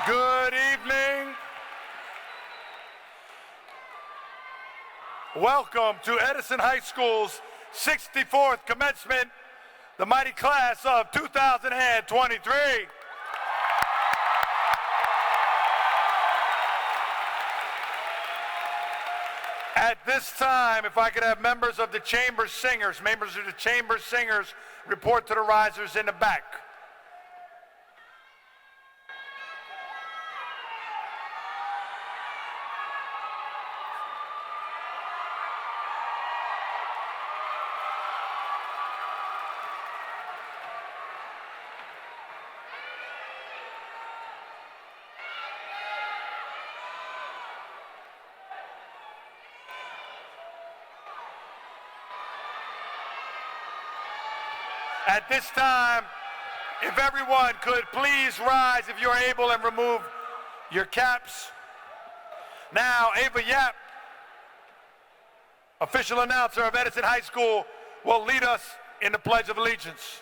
Good evening. Welcome to Edison High School's 64th commencement, the mighty class of 2023. At this time, if I could have members of the chamber singers report to the risers in the back. At this time, if everyone could please rise if you're able and remove your caps. Now, Ava Yap, official announcer of Edison High School, will lead us in the Pledge of Allegiance.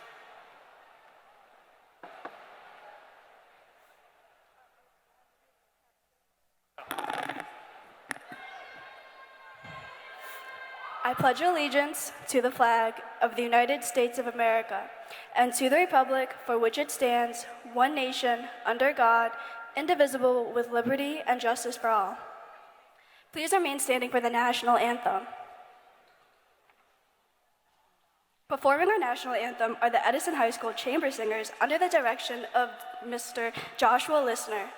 I pledge allegiance to the flag of the United States of America and to the republic for which it stands, one nation, under God, indivisible, with liberty and justice for all. Please remain standing for the national anthem. Performing our national anthem are the Edison High School Chamber Singers under the direction of Mr. Joshua Listener.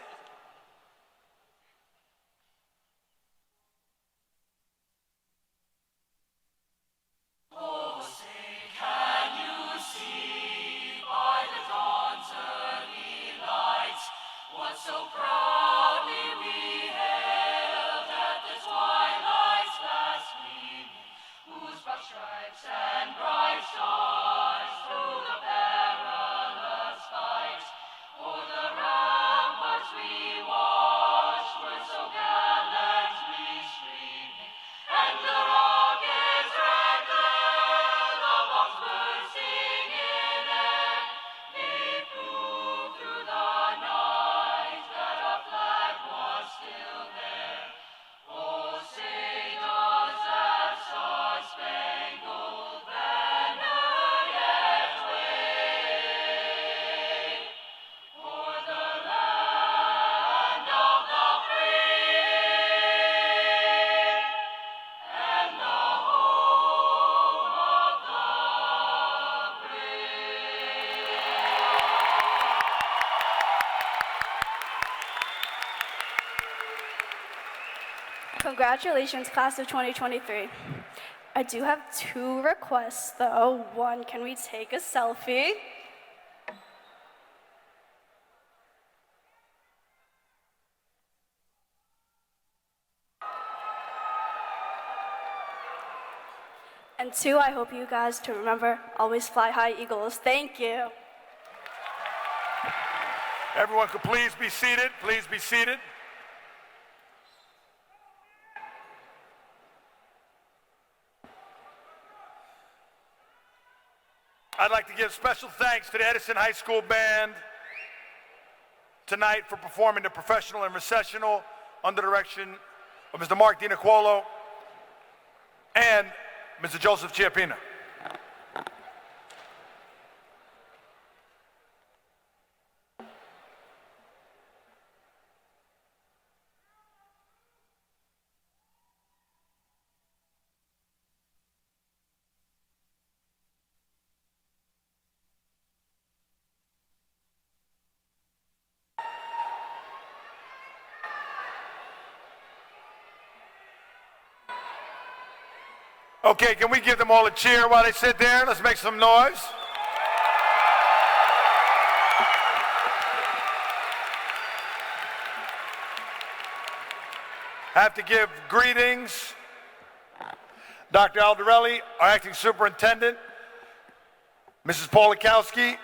Congratulations, class of 2023. I do have two requests, though. One, can we take a selfie? And two, I hope you guys to remember, always fly high, Eagles. Thank you. Everyone could please be seated. Please be seated. I'd like to give special thanks to the Edison High School Band tonight for performing the Processional and Processional under the direction of Mr. Mark DiNicuolo and Mr. Joseph Chiappina. Okay, can we give them all a cheer while they sit there? Let's make some noise. I have to give greetings. Dr. Aldarelli, our acting superintendent, Mrs. Polikowski,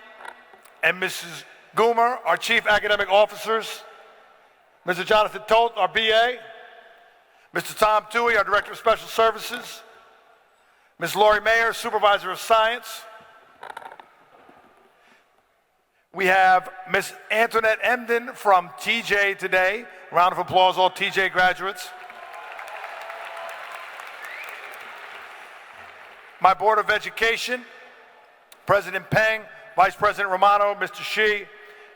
and Mrs. Goomer, our chief academic officers, Mr. Jonathan Toth, our BA, Mr. Tom Toohey, our director of special services, Ms. Lori Mayer, supervisor of science. We have Ms. Antoinette Emden from TJ today. Round of applause, all TJ graduates. My Board of Education, President Peng, Vice President Romano, Mr. Shi,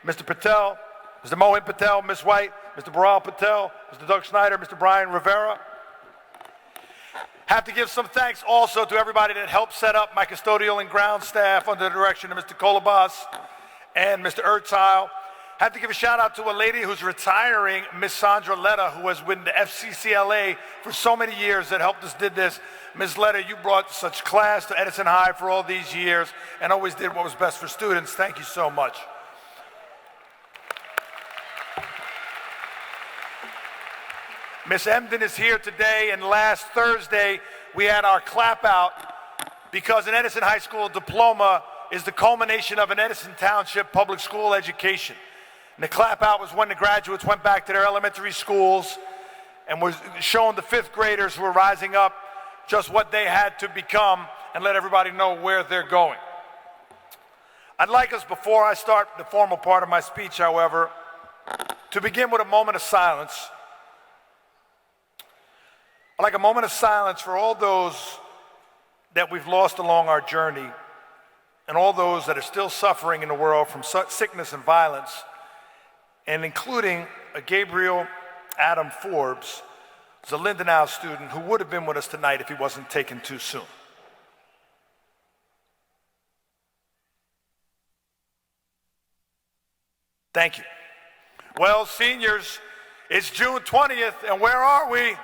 Mr. Patel, Mr. Mohin Patel, Ms. White, Mr. Baral Patel, Mr. Doug Schneider, Mr. Brian Rivera. Have to give some thanks also to everybody that helped set up my custodial and ground staff under the direction of Mr. Kolobas and Mr. Ertzile. Have to give a shout out to a lady who's retiring, Miss Sandra Letta, who has been the FCCLA for so many years that helped us did this. Ms. Letta, you brought such class to Edison High for all these years and always did what was best for students. Thank you so much. Miss Emden is here today, and last Thursday we had our clap out because an Edison High School diploma is the culmination of an Edison Township public school education. And the clap out was when the graduates went back to their elementary schools and was showing the fifth graders who were rising up just what they had to become and let everybody know where they're going. I'd like us, before I start the formal part of my speech, however, to begin with a moment of silence. I'd like a moment of silence for all those that we've lost along our journey and all those that are still suffering in the world from sickness and violence, and including a Gabriel Adam Forbes, who's a Lindenau student who would have been with us tonight if he wasn't taken too soon. Thank you. Well, seniors, it's June 20th, and where are we?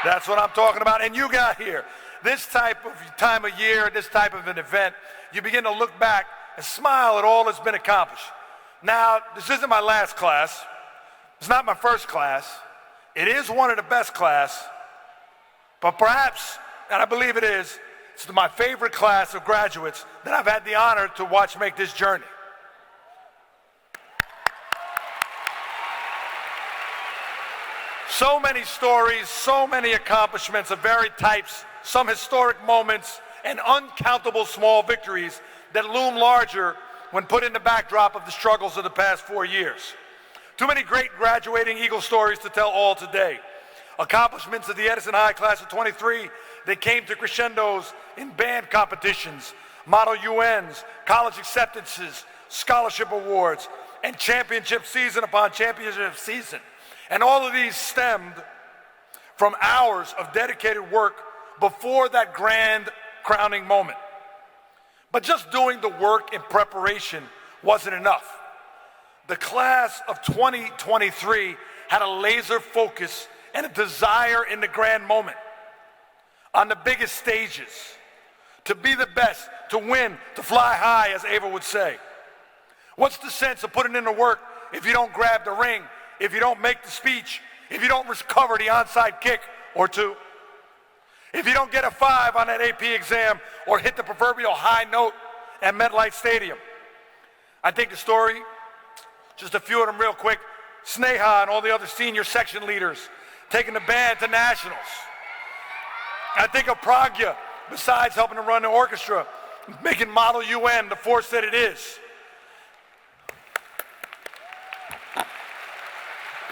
That's what I'm talking about, and you got here. This type of time of year, this type of an event, you begin to look back and smile at all that's been accomplished. Now, this isn't my last class. It's not my first class. It is one of the best class, but perhaps, and I believe it is, it's my favorite class of graduates that I've had the honor to watch make this journey. So many stories, so many accomplishments of varied types, some historic moments, and uncountable small victories that loom larger when put in the backdrop of the struggles of the past 4 years. Too many great graduating Eagle stories to tell all today. Accomplishments of the Edison High class of 23 that came to crescendos in band competitions, Model UNs, college acceptances, scholarship awards, and championship season upon championship season. And all of these stemmed from hours of dedicated work before that grand crowning moment. But just doing the work in preparation wasn't enough. The class of 2023 had a laser focus and a desire in the grand moment, on the biggest stages, to be the best, to win, to fly high, as Ava would say. What's the sense of putting in the work if you don't grab the ring, if you don't make the speech, if you don't recover the onside kick or two, if you don't get a 5 on that AP exam or hit the proverbial high note at MetLife Stadium? I think the story, just a few of them real quick, Sneha and all the other senior section leaders taking the band to nationals. I think of Pragya, besides helping to run the orchestra, making Model UN the force that it is.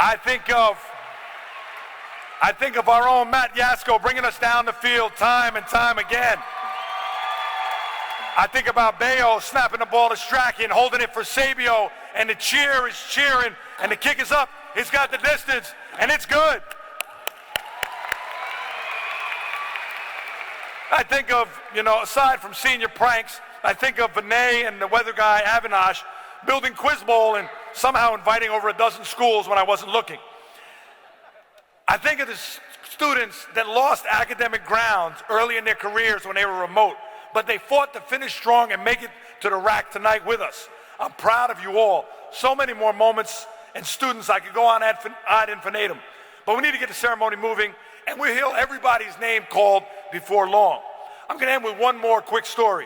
I think of our own Matt Yasko bringing us down the field time and time again. I think about Bayo snapping the ball to Strachan, holding it for Sabio, and the cheer is cheering, and the kick is up. He's got the distance, and it's good. I think of, aside from senior pranks, I think of Vinay and the weather guy, Avinash, building Quiz Bowl and somehow inviting over a dozen schools when I wasn't looking. I think of the students that lost academic grounds early in their careers when they were remote, but they fought to finish strong and make it to the rack tonight with us. I'm proud of you all. So many more moments and students, I could go on ad infinitum. But we need to get the ceremony moving, and we'll hear everybody's name called before long. I'm going to end with one more quick story.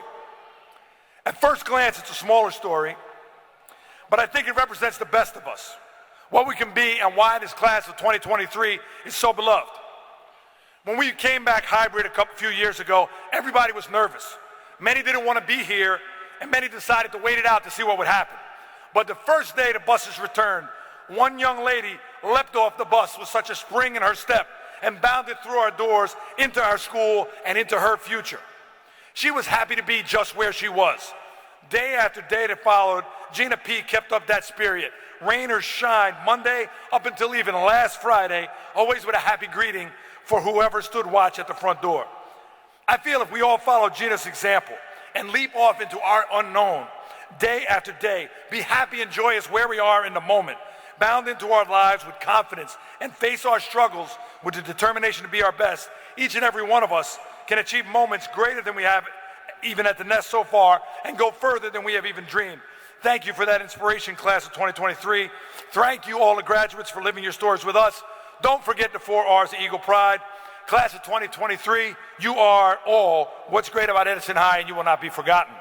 At first glance, it's a smaller story, but I think it represents the best of us, what we can be, and why this class of 2023 is so beloved. When we came back hybrid a few years ago, everybody was nervous. Many didn't want to be here, and many decided to wait it out to see what would happen. But the first day the buses returned, one young lady leapt off the bus with such a spring in her step and bounded through our doors into our school and into her future. She was happy to be just where she was. Day after day that followed, Gina P. kept up that spirit. Rain or shine, Monday up until even last Friday, always with a happy greeting for whoever stood watch at the front door. I feel if we all follow Gina's example and leap off into our unknown, day after day, be happy and joyous where we are in the moment, bound into our lives with confidence, and face our struggles with the determination to be our best, each and every one of us can achieve moments greater than we have even at the nest so far, and go further than we have even dreamed. Thank you for that inspiration, class of 2023. Thank you, all the graduates, for living your stories with us. Don't forget the 4 R's of Eagle Pride. Class of 2023, you are all what's great about Edison High, and you will not be forgotten.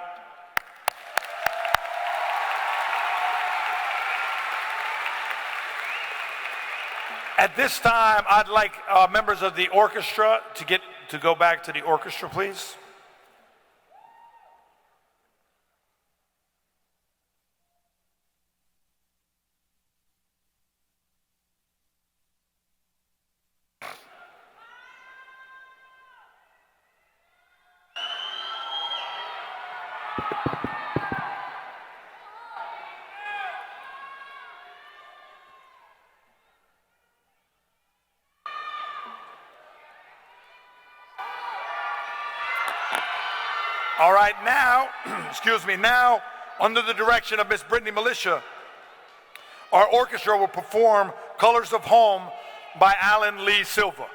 At this time, I'd like members of the orchestra to go back to the orchestra, please. All right, now, now, under the direction of Miss Brittany Militia, our orchestra will perform Colors of Home by Alan Lee Silva.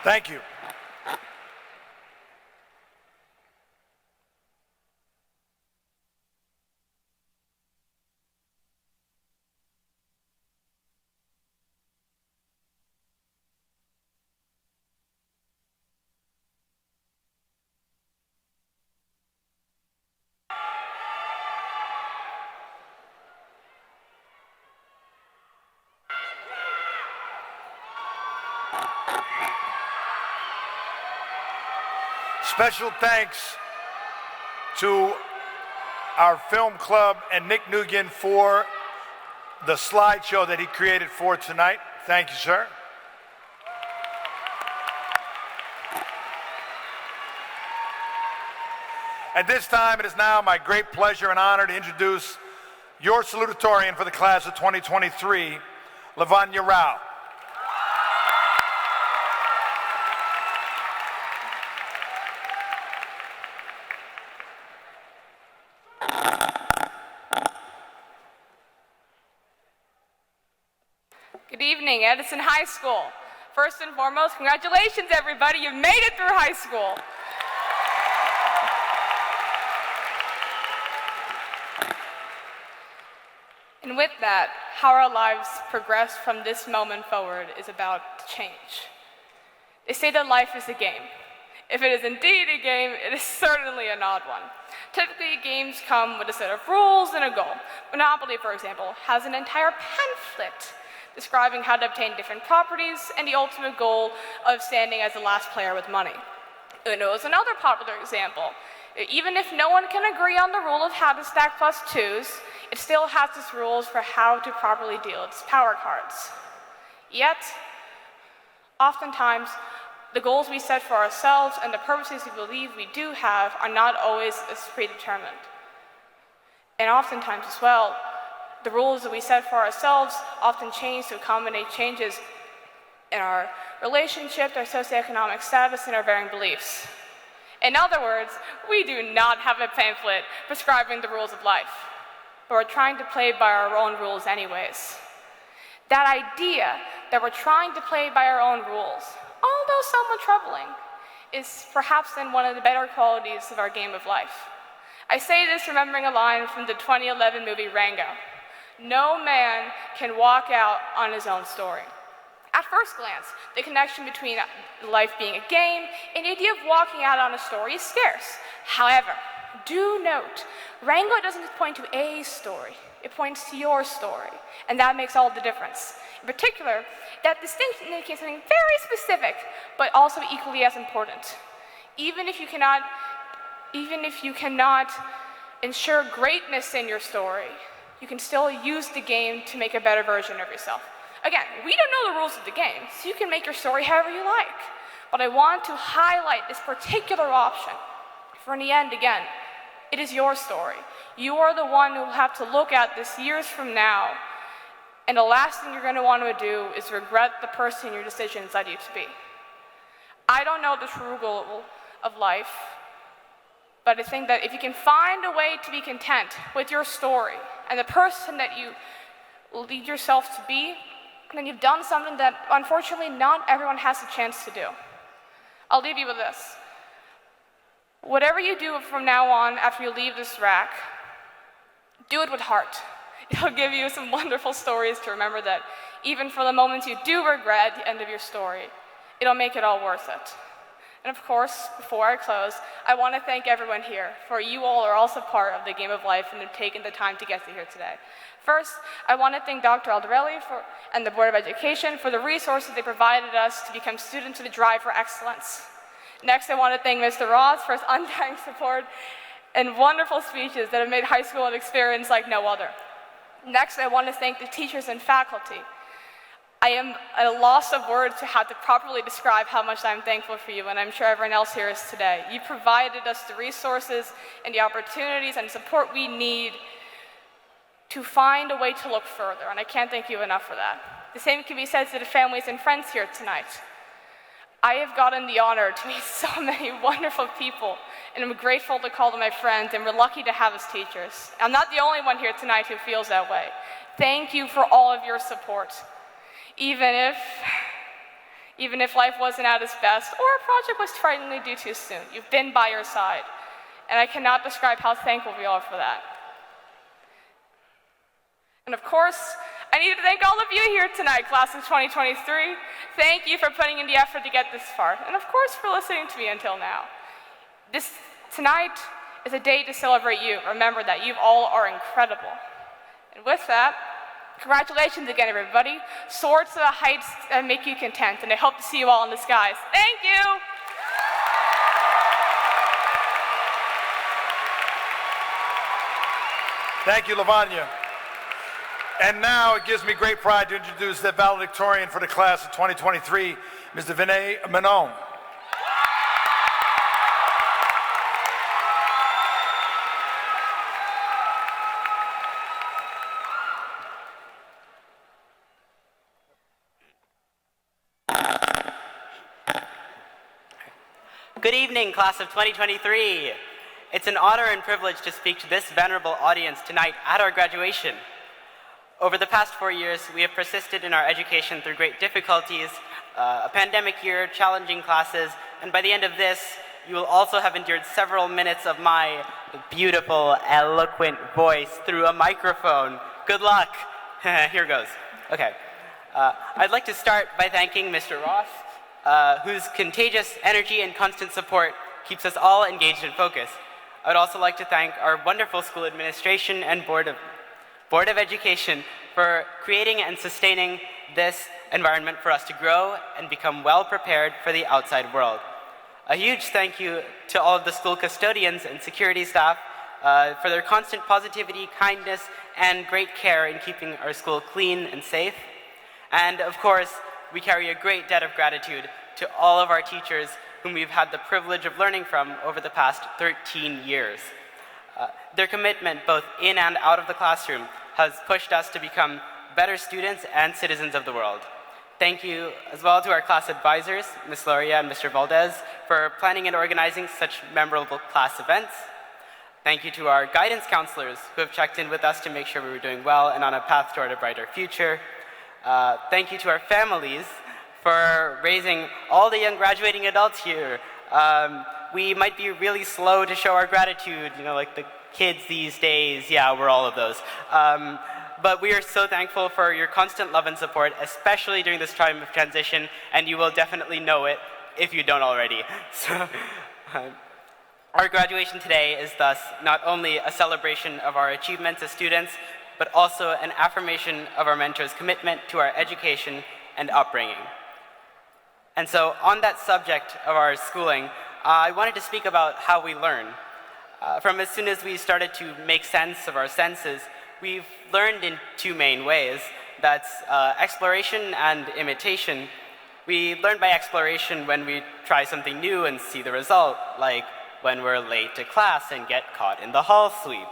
Thank you. Special thanks to our film club and Nick Nugan for the slideshow that he created for tonight. Thank you, sir. At this time, it is now my great pleasure and honor to introduce your salutatorian for the class of 2023, Lavanya Rao. Good evening, Edison High School. First and foremost, congratulations, everybody. You've made it through high school. And with that, how our lives progress from this moment forward is about to change. They say that life is a game. If it is indeed a game, it is certainly an odd one. Typically, games come with a set of rules and a goal. Monopoly, for example, has an entire pamphlet describing how to obtain different properties and the ultimate goal of standing as the last player with money. Uno is another popular example. Even if no one can agree on the rule of how to stack +2s, it still has its rules for how to properly deal its power cards. Yet, oftentimes, the goals we set for ourselves and the purposes we believe we do have are not always as predetermined. And oftentimes as well, the rules that we set for ourselves often change to accommodate changes in our relationship, our socioeconomic status, and our varying beliefs. In other words, we do not have a pamphlet prescribing the rules of life, but we're trying to play by our own rules anyways. That idea that we're trying to play by our own rules, although somewhat troubling, is perhaps then one of the better qualities of our game of life. I say this remembering a line from the 2011 movie Rango. No man can walk out on his own story. At first glance, the connection between life being a game and the idea of walking out on a story is scarce. However, do note, Rango doesn't point to a story, it points to your story, and that makes all the difference. In particular, that distinction indicates something very specific, but also equally as important. Even if you cannot ensure greatness in your story, you can still use the game to make a better version of yourself. Again, we don't know the rules of the game, so you can make your story however you like. But I want to highlight this particular option. For in the end, again, it is your story. You are the one who will have to look at this years from now, and the last thing you're going to want to do is regret the person your decisions led you to be. I don't know the true goal of life, but I think that if you can find a way to be content with your story and the person that you lead yourself to be, then you've done something that unfortunately not everyone has a chance to do. I'll leave you with this. Whatever you do from now on after you leave this rack, do it with heart. It'll give you some wonderful stories to remember that even for the moments you do regret at the end of your story, it'll make it all worth it. And of course, before I close, I want to thank everyone here, for you all are also part of the game of life and have taken the time to get to here today. First, I want to thank Dr. Aldarelli and the Board of Education for the resources they provided us to become students with a drive for excellence. Next, I want to thank Mr. Ross for his undying support and wonderful speeches that have made high school an experience like no other. Next, I want to thank the teachers and faculty. I am at a loss of words to how to properly describe how much I'm thankful for you, and I'm sure everyone else here is today. You provided us the resources and the opportunities and support we need to find a way to look further, and I can't thank you enough for that. The same can be said to the families and friends here tonight. I have gotten the honor to meet so many wonderful people, and I'm grateful to call them my friends, and we're lucky to have as teachers. I'm not the only one here tonight who feels that way. Thank you for all of your support. Even Even if life wasn't at its best or a project was frighteningly due too soon, you've been by your side. And I cannot describe how thankful we are for that. And of course, I need to thank all of you here tonight, class of 2023. Thank you for putting in the effort to get this far. And of course, for listening to me until now. Tonight is a day to celebrate you. Remember that you all are incredible. And with that, congratulations again, everybody. Soar to the heights that make you content, and I hope to see you all in the skies. Thank you! Thank you, Lavanya. And now it gives me great pride to introduce the valedictorian for the class of 2023, Mr. Vinay Menon. Good evening, class of 2023. It's an honor and privilege to speak to this venerable audience tonight at our graduation. Over the past 4 years, we have persisted in our education through great difficulties, a pandemic year, challenging classes, and by the end of this, you will also have endured several minutes of my beautiful, eloquent voice through a microphone. Good luck. Here goes. Okay. I'd like to start by thanking Mr. Ross, whose contagious energy and constant support keeps us all engaged and focused. I would also like to thank our wonderful school administration and Board of Education for creating and sustaining this environment for us to grow and become well prepared for the outside world. A huge thank you to all of the school custodians and security staff for their constant positivity, kindness, and great care in keeping our school clean and safe. And of course, we carry a great debt of gratitude to all of our teachers whom we've had the privilege of learning from over the past 13 years. Their commitment, both in and out of the classroom, has pushed us to become better students and citizens of the world. Thank you as well to our class advisors, Ms. Loria and Mr. Valdez, for planning and organizing such memorable class events. Thank you to our guidance counselors who have checked in with us to make sure we were doing well and on a path toward a brighter future. Thank you to our families for raising all the young graduating adults here. We might be really slow to show our gratitude, like the kids these days. Yeah, we're all of those. But we are so thankful for your constant love and support, especially during this time of transition, and you will definitely know it if you don't already. So, our graduation today is thus not only a celebration of our achievements as students, but also an affirmation of our mentors' commitment to our education and upbringing. And so on that subject of our schooling, I wanted to speak about how we learn. From as soon as we started to make sense of our senses, we've learned in two main ways. That's exploration and imitation. We learn by exploration when we try something new and see the result, like when we're late to class and get caught in the hall sweep.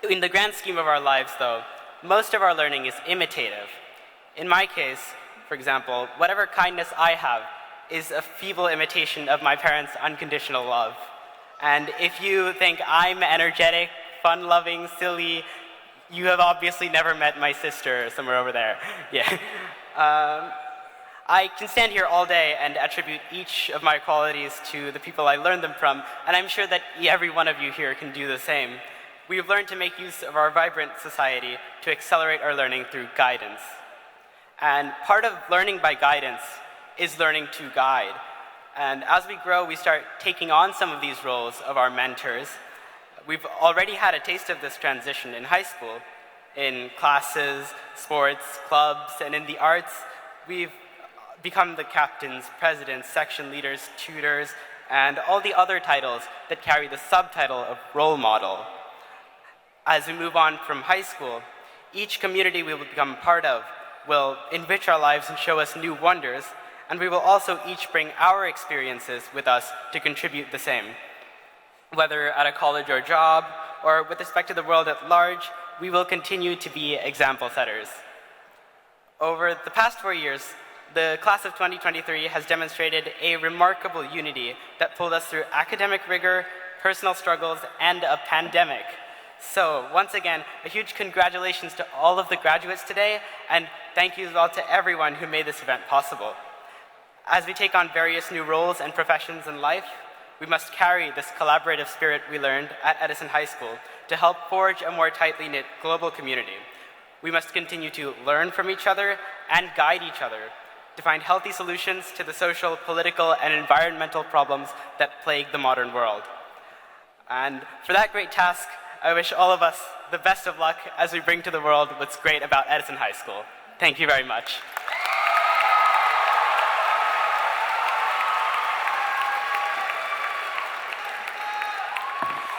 In the grand scheme of our lives, though, most of our learning is imitative. In my case, for example, whatever kindness I have is a feeble imitation of my parents' unconditional love. And if you think I'm energetic, fun-loving, silly, you have obviously never met my sister somewhere over there. Yeah. I can stand here all day and attribute each of my qualities to the people I learned them from, and I'm sure that every one of you here can do the same. We've learned to make use of our vibrant society to accelerate our learning through guidance. And part of learning by guidance is learning to guide. And as we grow, we start taking on some of these roles of our mentors. We've already had a taste of this transition in high school. In classes, sports, clubs, and in the arts, we've become the captains, presidents, section leaders, tutors, and all the other titles that carry the subtitle of role model. As we move on from high school, each community we will become part of will enrich our lives and show us new wonders, and we will also each bring our experiences with us to contribute the same. Whether at a college or job, or with respect to the world at large, we will continue to be example setters. Over the past 4 years, the class of 2023 has demonstrated a remarkable unity that pulled us through academic rigor, personal struggles, and a pandemic. So once again, a huge congratulations to all of the graduates today, and thank you as well to everyone who made this event possible. As we take on various new roles and professions in life, we must carry this collaborative spirit we learned at Edison High School to help forge a more tightly knit global community. We must continue to learn from each other and guide each other to find healthy solutions to the social, political, and environmental problems that plague the modern world. And for that great task, I wish all of us the best of luck as we bring to the world what's great about Edison High School. Thank you very much.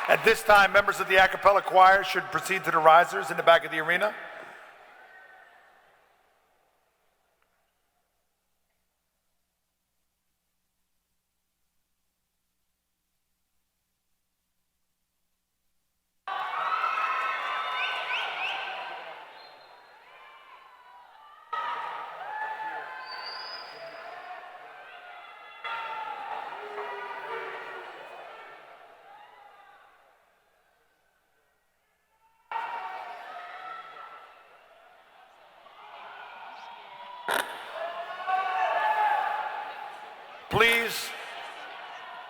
At this time, members of the a cappella choir should proceed to the risers in the back of the arena. Please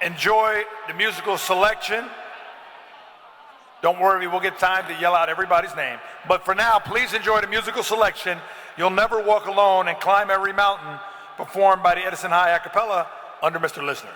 enjoy the musical selection. Don't worry, we'll get time to yell out everybody's name. But for now, please enjoy the musical selection, You'll Never Walk Alone and Climb Every Mountain, performed by the Edison High a cappella under Mr. Lisner.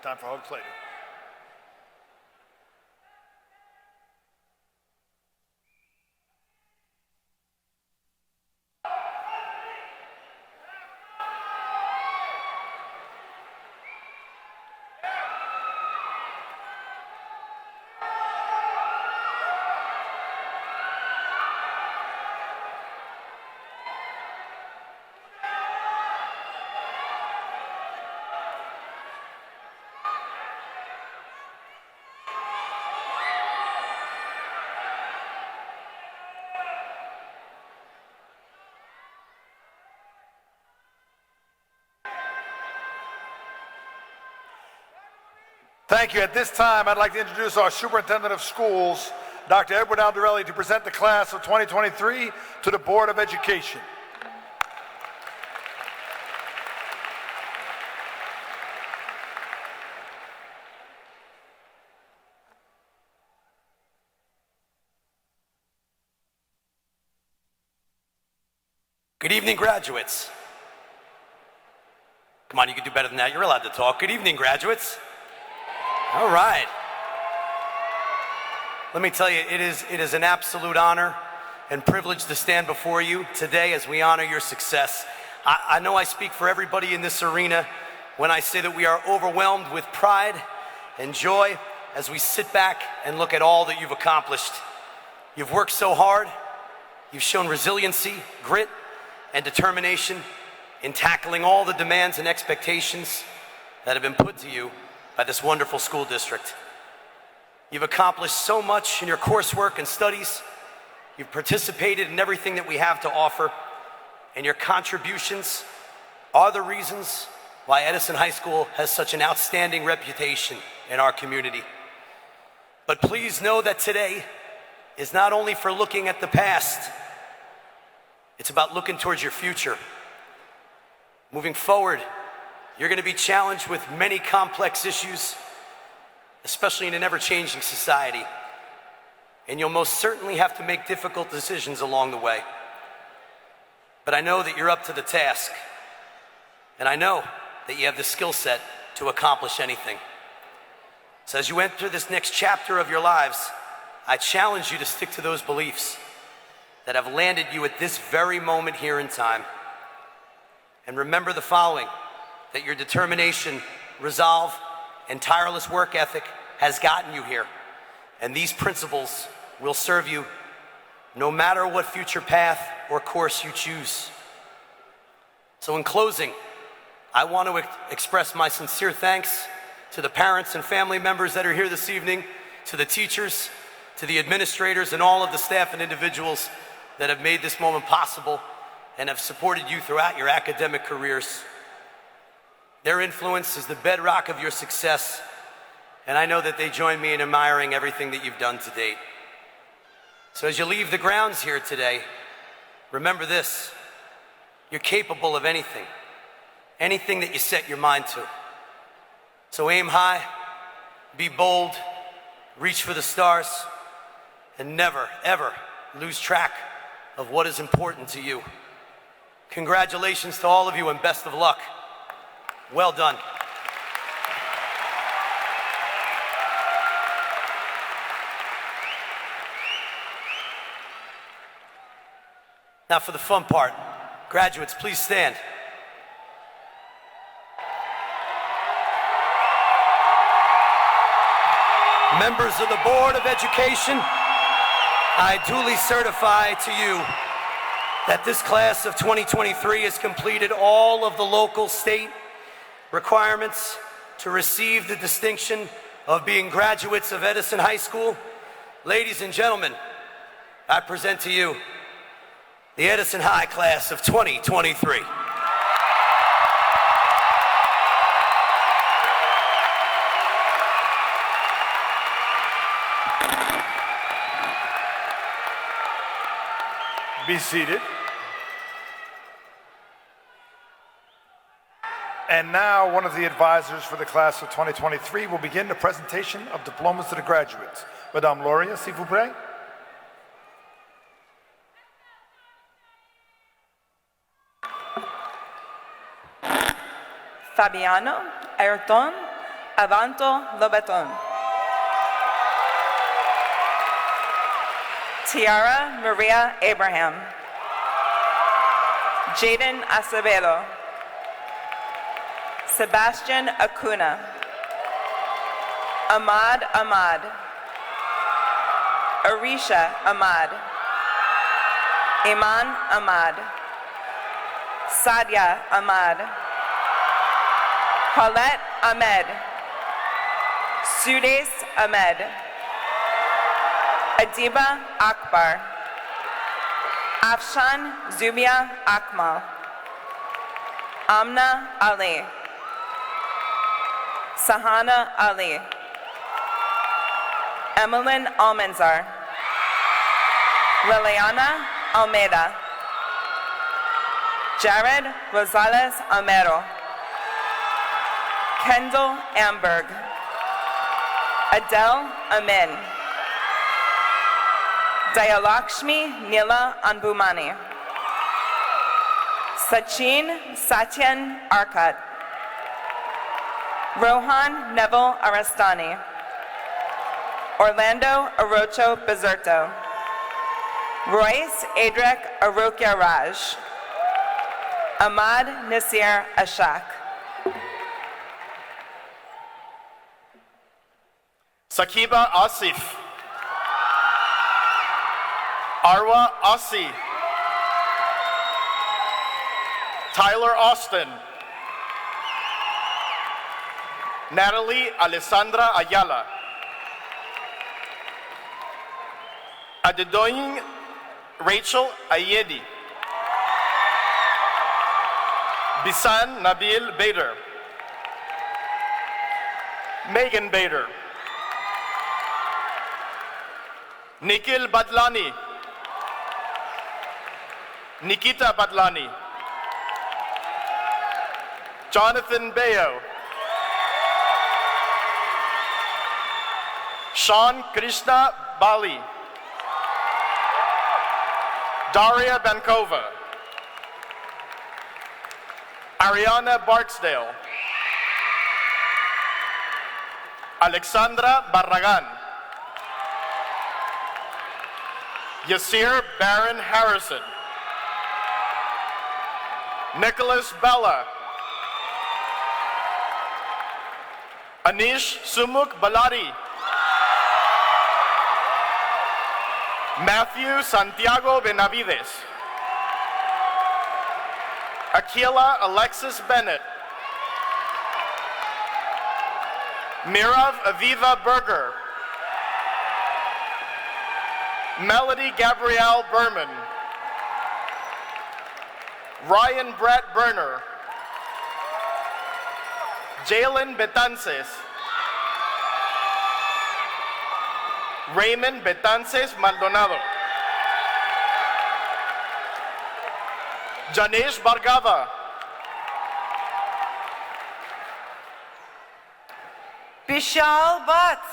Time for hugs later. Thank you. At this time, I'd like to introduce our Superintendent of Schools, Dr. Edward Aldarelli, to present the class of 2023 to the Board of Education. Good evening, graduates. Come on, you can do better than that. You're allowed to talk. Good evening, graduates. All right. Let me tell you, it is an absolute honor and privilege to stand before you today as we honor your success. I know I speak for everybody in this arena when I say that we are overwhelmed with pride and joy as we sit back and look at all that you've accomplished. You've worked so hard. You've shown resiliency, grit, and determination in tackling all the demands and expectations that have been put to you by this wonderful school district. You've accomplished so much in your coursework and studies. You've participated in everything that we have to offer, and your contributions are the reasons why Edison High School has such an outstanding reputation in our community. But please know that today is not only for looking at the past, it's about looking towards your future. Moving forward, you're going to be challenged with many complex issues, especially in an ever-changing society. And you'll most certainly have to make difficult decisions along the way. But I know that you're up to the task. And I know that you have the skill set to accomplish anything. So as you enter this next chapter of your lives, I challenge you to stick to those beliefs that have landed you at this very moment here in time. And remember the following, that your determination, resolve, and tireless work ethic has gotten you here. And these principles will serve you no matter what future path or course you choose. So in closing, I want to express my sincere thanks to the parents and family members that are here this evening, to the teachers, to the administrators, and all of the staff and individuals that have made this moment possible and have supported you throughout your academic careers. Their influence is the bedrock of your success, and I know that they join me in admiring everything that you've done to date. So as you leave the grounds here today, remember this: you're capable of anything that you set your mind to. So aim high, be bold, reach for the stars, and never, ever lose track of what is important to you. Congratulations to all of you and best of luck. Well done. Now for the fun part. Graduates, please stand. Members of the Board of Education, I duly certify to you that this class of 2023 has completed all of the local, state requirements to receive the distinction of being graduates of Edison High School. Ladies and gentlemen, I present to you the Edison High class of 2023. Be seated. And now, one of the advisors for the class of 2023 will begin the presentation of diplomas to the graduates. Madame Loria, s'il vous plaît. Fabiano, Ayrton, Avanto Lobaton. Tiara Maria Abraham. Jaden Acevedo. Sebastian Acuna. Ahmad Ahmad. Arisha Ahmad. Iman Ahmad. Sadia Ahmad. Paulette Ahmed. Sudes Ahmed. Adiba Akbar. Afshan Zubia Akmal. Amna Ali. Sahana Ali. Emmeline Almanzar. Liliana Almeida. Jared Rosales Amero. Kendall Amberg. Adele Amin. Dayalakshmi Nila Anbumani. Sachin Satyan Arkat. Rohan Neville Arastani. Orlando Arocho Bezerto. Royce Adrek Arokia Raj. Ahmad Nasir Ashak. Sakiba Asif. Arwa Asi. Tyler Austin. Natalie Alessandra Ayala. Adedoyin Rachel Ayedi. Bisan Nabil Bader. Megan Bader. Nikhil Badlani. Nikita Badlani. Jonathan Bayo. Sean Krishna Bali. Daria Bankova. Ariana Barksdale. Alexandra Barragan. Yasir Baron Harrison. Nicholas Bella. Anish Sumuk Balari. Matthew Santiago Benavides. Akila Alexis Bennett. Mirav Aviva Berger. Melody Gabrielle Berman. Ryan Brett Berner. Jalen Betances. Raymond Betances Maldonado. Janesh Bargava. Bishal Bhatt.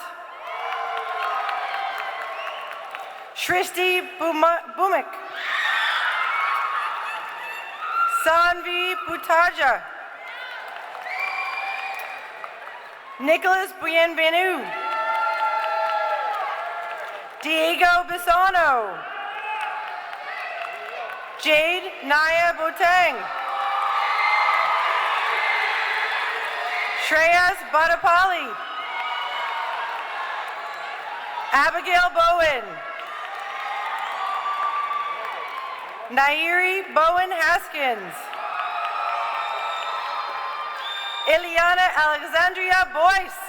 Shrishti Bhumik. Sanvi Putaja. Nicholas Bienvenu. Diego Bisano. Jade Naya Boteng. Shreyas Badapali. Abigail Bowen. Nairi Bowen Haskins. Ileana Alexandria Boyce.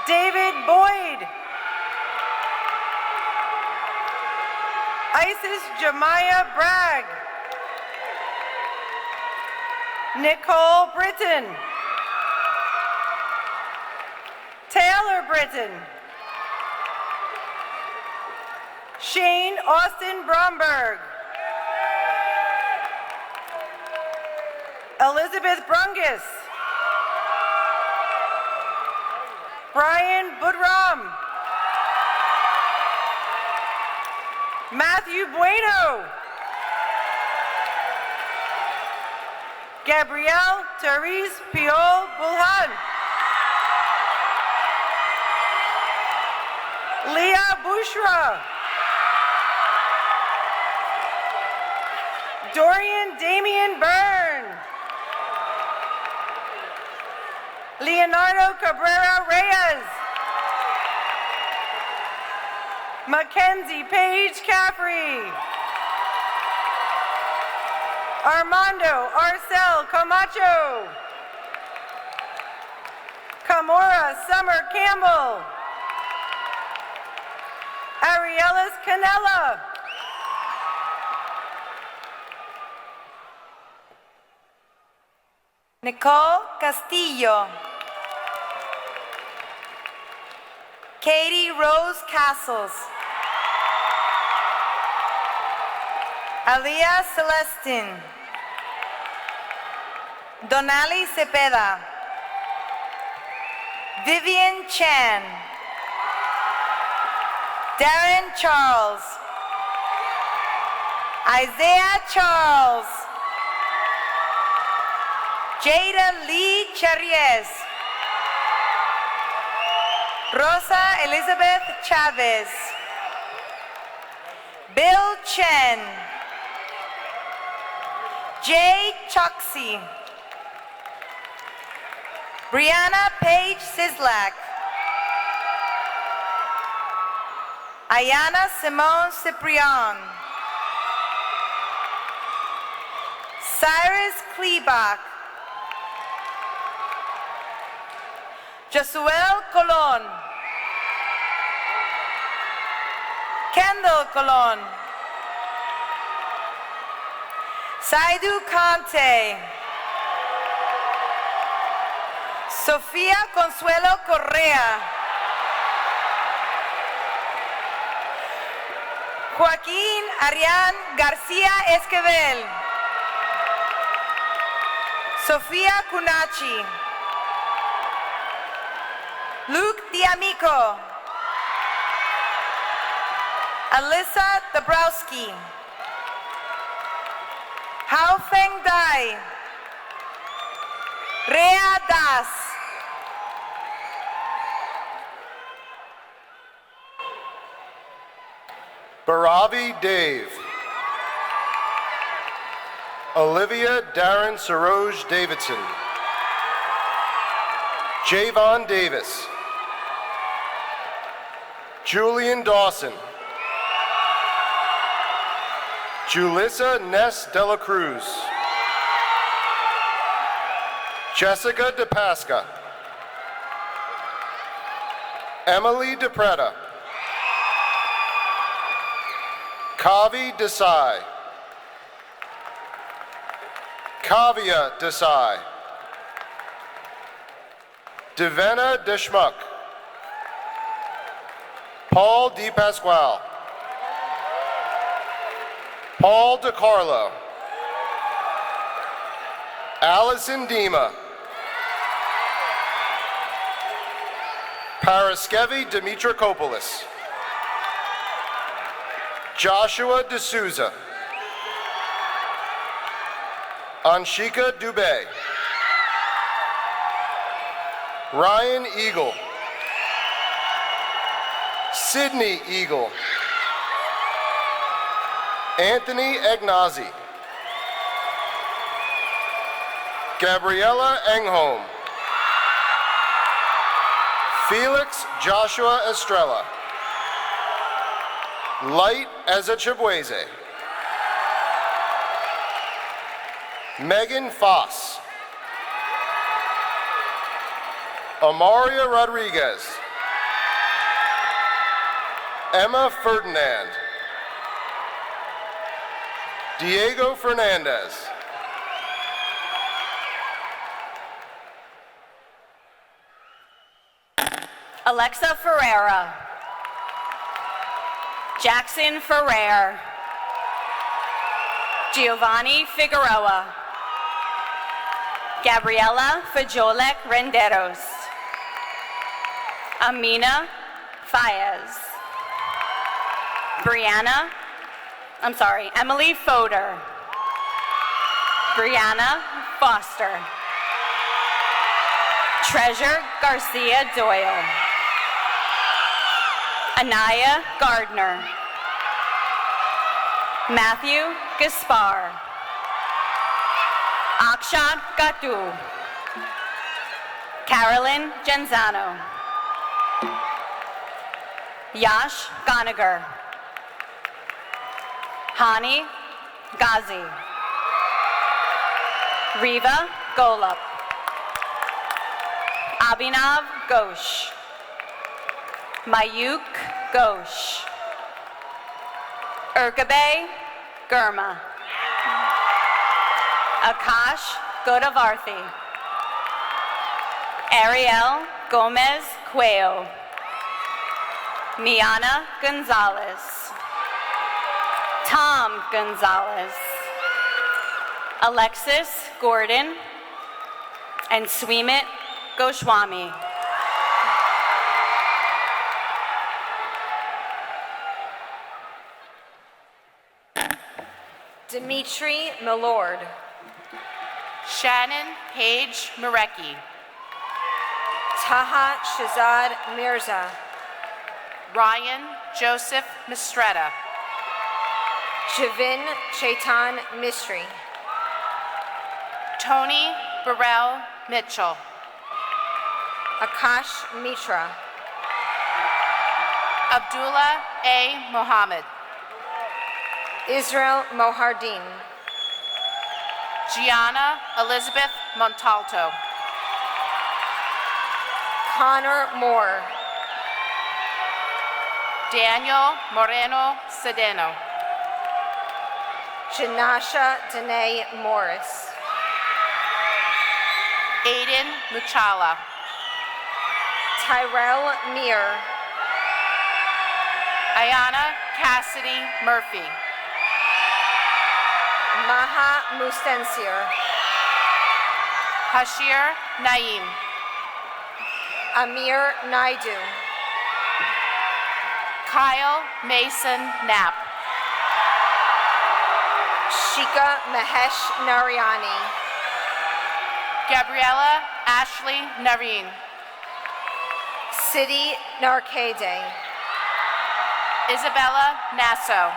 David Boyd. Isis Jemiah Bragg. Nicole Britton. Taylor Britton. Shane Austin Bromberg. Elizabeth Brungus. Brian Budram. Matthew Bueno. Gabrielle Therese Piol Bulhan. Leah Bushra. Dorian Damian Byrne. Leonardo Cabrera Reyes. Mackenzie Paige Caffrey. Armando Arcel Camacho. Kamora Summer Campbell. Arielis Canella. Nicole Castillo. Katie Rose Castles. Alia Celestin. Donali Cepeda. Vivian Chan. Darren Charles. Isaiah Charles. Jada Lee Charries. Rosa Elizabeth Chavez. Bill Chen. Jay Choksy. Brianna Paige Sislak. Ayana Simone Ciprian. Cyrus Kleebach. Josuel Colon. Kendall Colon. Saidu Conte. Sofía Consuelo Correa. Joaquín Arián García Esquivel. Sofía Cunachi. Luke D'Amico. Alyssa Dabrowski. Hao Feng Dai. Rea Das. Baravi Dave. Olivia Darren Saroj Davidson. Javon Davis. Julian Dawson. Julissa Ness Dela Cruz. Jessica DePasca. Emily DePreta. Kavi Desai. Kavia Desai. Devena Deschmuck. Paul DePasquale. Paul DeCarlo. Allison Dima. Paraskevi Dimitrakopoulos. Joshua D'Souza. Anshika Dubé. Ryan Eagle. Sydney Eagle. Anthony Agnazi. Gabriella Engholm. Felix Joshua Estrella. Light Ezechibueze. Megan Foss. Amaria Rodriguez. Emma Ferdinand. Diego Fernandez. Alexa Ferreira. Jackson Ferrer. Giovanni Figueroa. Gabriela Fajolek Renderos. Amina Fayez. Emily Foder. Brianna Foster. Treasure Garcia Doyle. Anaya Gardner. Matthew Gaspar. Akshat Gatu. Carolyn Genzano. Yash Ganagar. Hani Ghazi. Riva Golub. Abhinav Ghosh. Mayuk Ghosh. Urkabe Gurma. Akash Godavarthi. Ariel Gomez Cuello. Miana Gonzalez. Tom Gonzalez. Alexis Gordon. And Swimit Goswami. Dimitri Milord. Shannon Paige Marecki. Taha Shazad Mirza. Ryan Joseph Mistretta. Javin Chaitan Mistry. Tony Burrell Mitchell. Akash Mitra. Abdullah A. Mohammed. Israel Mohardin. Gianna Elizabeth Montalto. Connor Moore. Daniel Moreno Sedeno. Janasha Danae Morris. Aiden Muchala. Tyrell Meir. Ayana Cassidy Murphy. Maha Mustensir. Hashir Naim. Amir Naidu. Kyle Mason Knapp. Shika Mahesh Narayani. Gabriella Ashley Nareen. Siddhi Narkade. Isabella Nasso.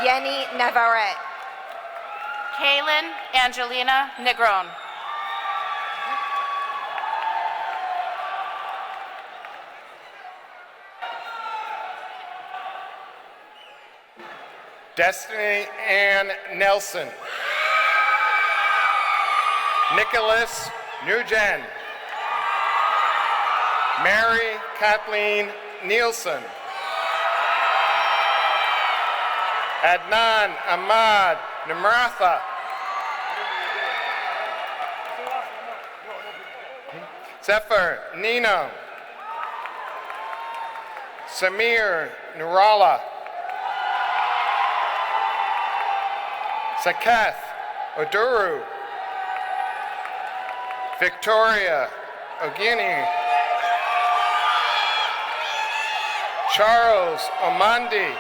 Yenny Navarette. Kaylin Angelina Negron. Destiny Ann Nelson. Nicholas Nugent. Mary Kathleen Nielsen. Adnan Ahmad Namratha. Zephyr Nino. Samir Nurala. Saketh Oduru. Victoria Ogini. Charles Omandi.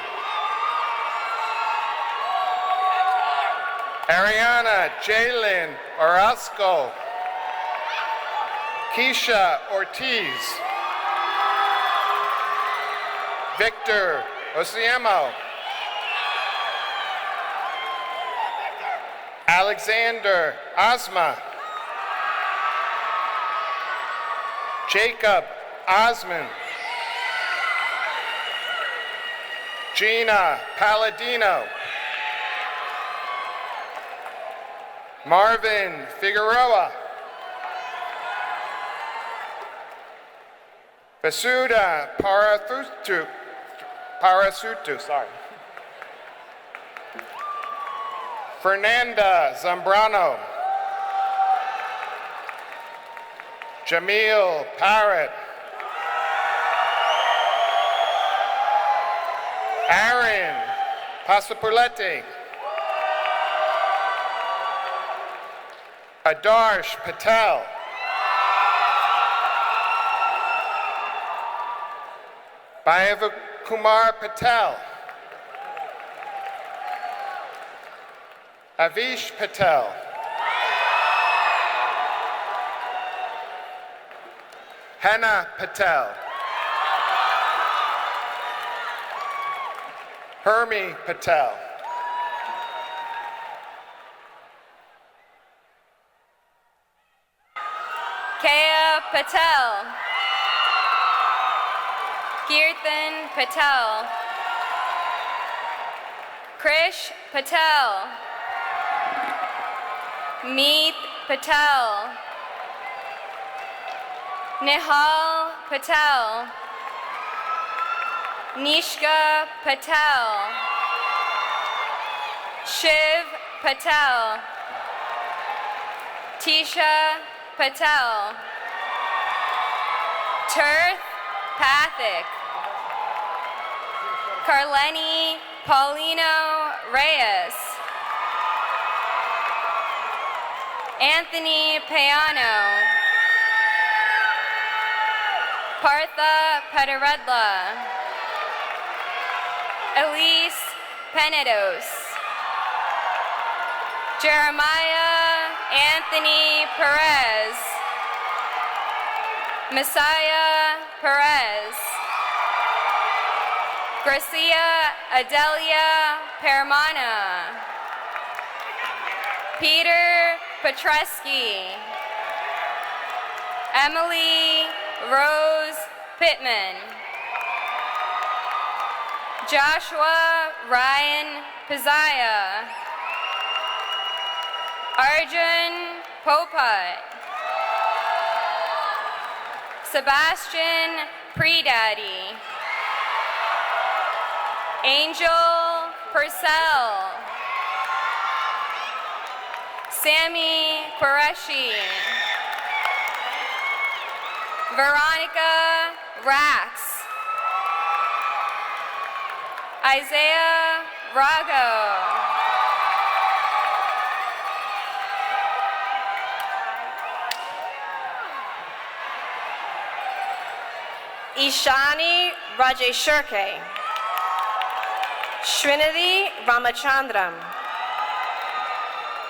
Ariana Jalen Orozco. Keisha Ortiz. Victor Osiemo. Alexander Asma. Jacob Osman. Gina Palladino. Marvin Figueroa. Basuda Parasutu, sorry. Fernanda Zambrano. Jamil Parrott. Aaron Pasapuleti. Adarsh Patel. Bhayav Kumar Patel. Avish Patel. Hannah Patel. Hermi Patel. Kaya Patel. Kirtan Patel. Krish Patel. Meet Patel. Nihal Patel. Nishka Patel. Shiv Patel. Tisha Patel. Tirth Pathik. Carleni Paulino Reyes. Anthony Payano. Partha Padaredla. Elise Penedos. Jeremiah Anthony Perez. Messiah Perez. Gracia Adelia Permana. Peter Petresky. Emily Rose Pittman. Joshua Ryan Pizaya. Arjun Popat. Sebastian Predaddy. Angel Purcell. Sammy Qureshi. Veronica Rax. Isaiah Rago. Ishani Rajeshurke. Srinidhi Ramachandram.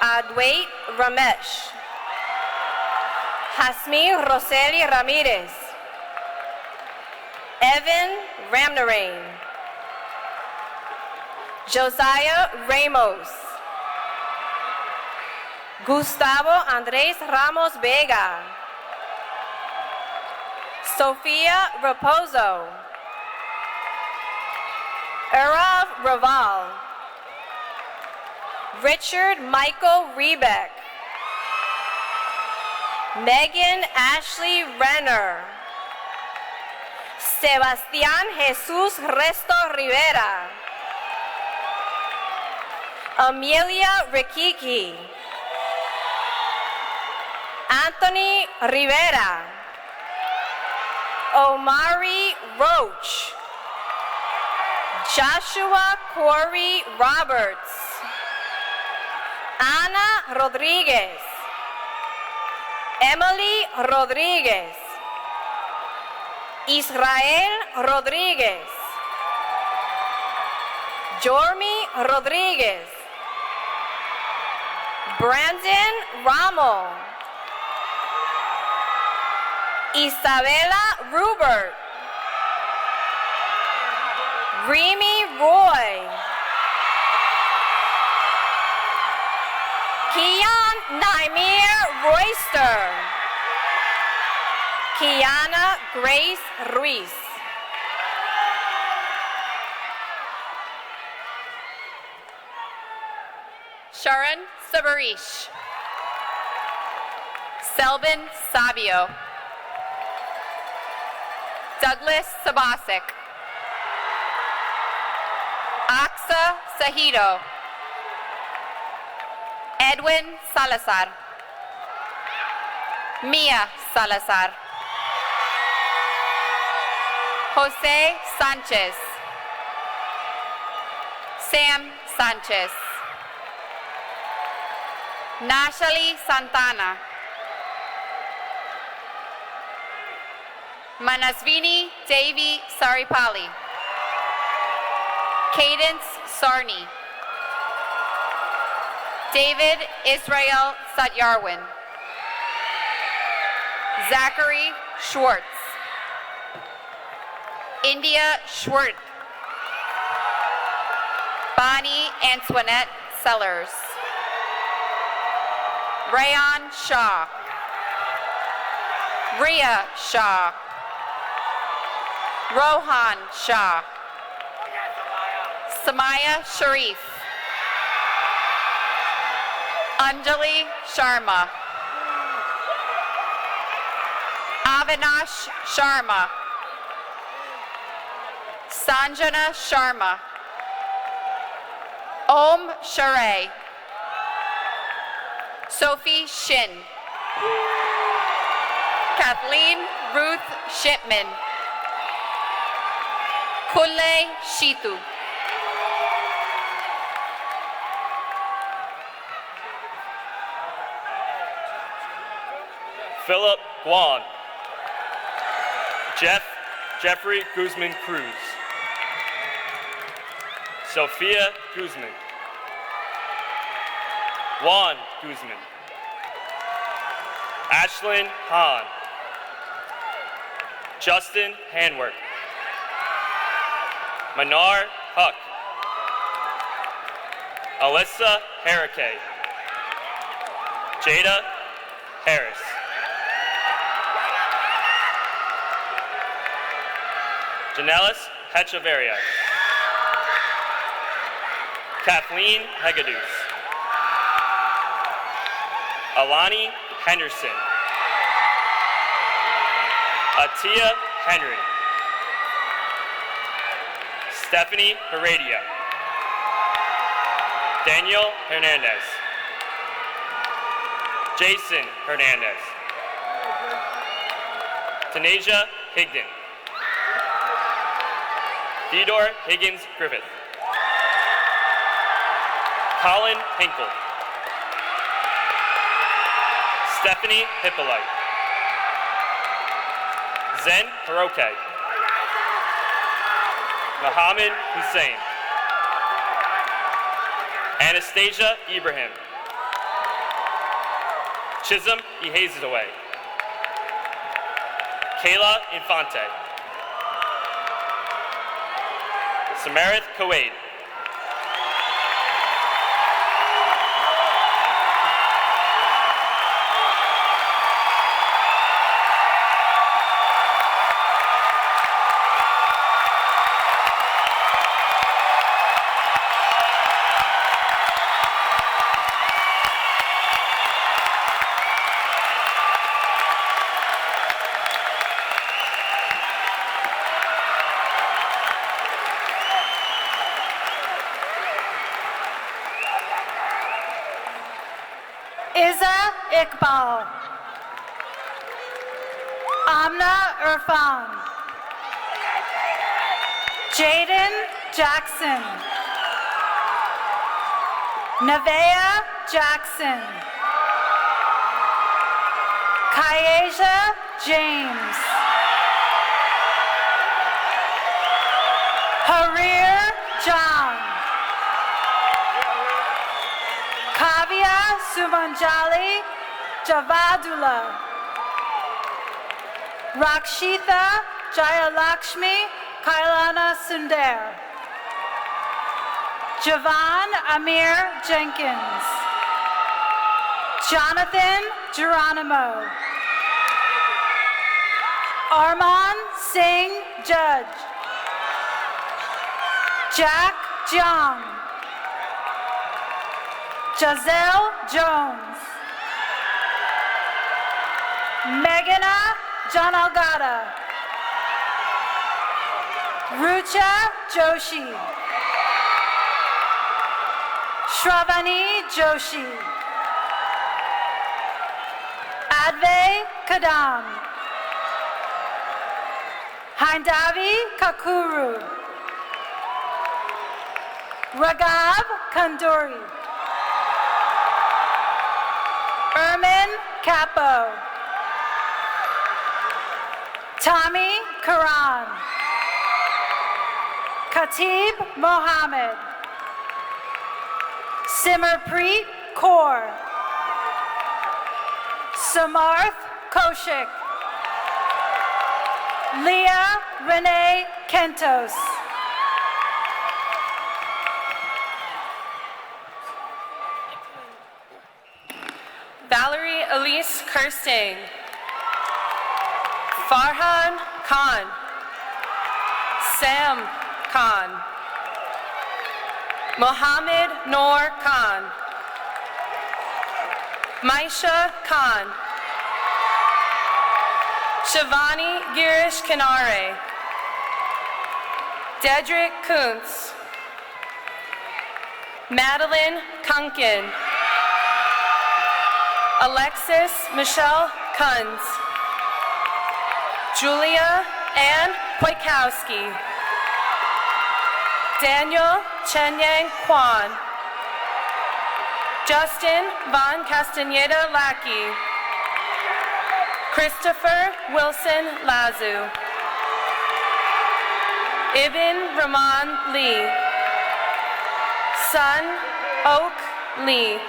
Adwait Ramesh. Hasmi Roseli Ramirez. Evan Ramnarain. Josiah Ramos. Gustavo Andres Ramos Vega. Sofia Raposo. Erav Raval. Richard Michael Rebeck. Megan Ashley Renner. Sebastián Jesús Resto Rivera. Amelia Rikiki. Anthony Rivera. Omari Roach. Joshua Corey Roberts. Ana Rodriguez. Emily Rodriguez. Israel Rodriguez. Jormi Rodriguez. Brandon Ramo. Isabella Rubert. Remy Roy. Kian Naimir Royster. Kiana Grace Ruiz. Sharon Sabarish. Selbin Sabio. Douglas Sabasic. Aksa Sahido. Edwin Salazar. Mia Salazar. Jose Sanchez. Sam Sanchez. Nashali Santana. Manasvini Devi Saripali. Cadence Sarni. David Israel Satyarwin. Zachary Schwartz. India Schwert. Bonnie Antoinette Sellers. Rayon Shaw. Ria Shaw. Rohan Shah. Samaya Sharif. Anjali Sharma. Avinash Sharma. Sanjana Sharma. Om Sharay. Sophie Shin. Kathleen Ruth Shipman. Kulle Shitu. Philip Guan. Jeffrey Guzman Cruz. Sophia Guzman. Juan Guzman. Ashlyn Hahn. Justin Hanwork. Manar Huck. Alyssa Harake. Jada Harris. Janelis Hechavarria. Kathleen Hegadus. Alani Henderson. Atia Henry. Stephanie Heredia. Daniel Hernandez. Jason Hernandez. Tanasia Higdon. Theodore Higgins Griffith. Colin Hinkle. Stephanie Hippolyte. Zen Hiroke. Mohammed Hussein. Anastasia Ibrahim. Chisholm Ihazaway. Kayla Infante. Samarith Kuwait. Iqbal. Amna Irfan. Jaden Jackson. Nevaeh Jackson. Kyasia James. Harir John. Kavya Sumanjali Javadullah. Rakshitha Jayalakshmi Kailana Sundar. Javan Amir Jenkins. Jonathan Geronimo. Arman Singh Judge. Jack Jiang. Giselle Jones. Meghana Janalgada. Rucha Joshi. Shravani Joshi. Advay Kadam. Haindavi Kakuru. Raghav Kanduri. Ermin Capo. Tommy Karan. Khatib Mohammed. Simarpreet Kaur. Samarth Kaushik. Leah Renee Kentos. Valerie Elise Kirsting. Farhan Khan. Sam Khan. Mohammed Noor Khan. Maisha Khan. Shivani Girish Kanare. Dedrick Kuntz. Madeline Kunkin. Alexis Michelle Kunz. Julia Ann Poikowski. Daniel Chenyang Kwan. Justin Von Castaneda Lackey. Christopher Wilson Lazu. Ibn Rahman Lee. Sun Oak Lee.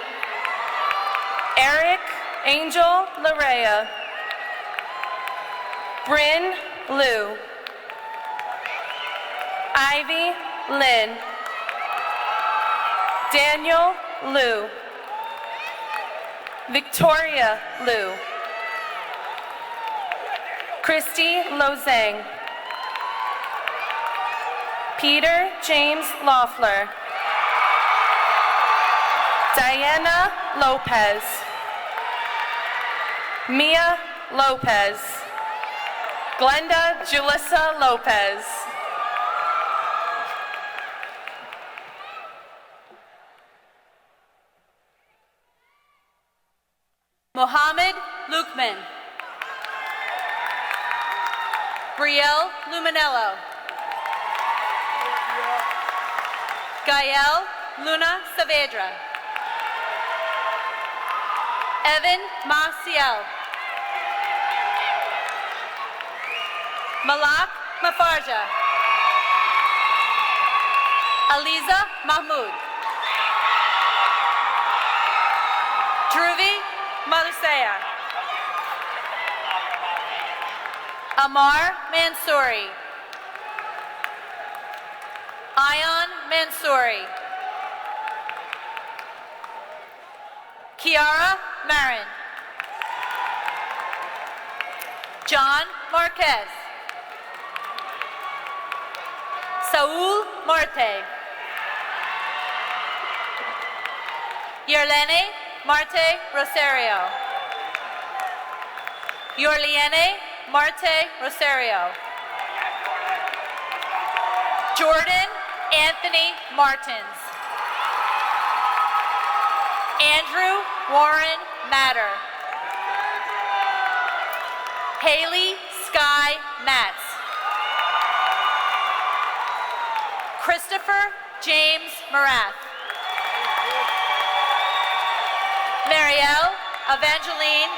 Eric Angel Larea. Bryn Liu. Ivy Lynn. Daniel Liu. Victoria Liu. Christy Lozang. Peter James Loeffler. Diana Lopez. Mia Lopez. Glenda Julissa Lopez. Mohammed Lukman. Brielle Luminello. Gael Luna Saavedra. Evan Maciel. Malak Mafarja. Aliza Mahmoud. Dhruvi Malusaya. Amar Mansouri. Ayan Mansouri. Kiara Marin. John Marquez. Saul Marte. Yerlene Marte Rosario. Yorliene Marte Rosario. Jordan Anthony Martins. Andrew Warren Matter. Haley Sky Matz. Christopher James Marath. Marielle Evangeline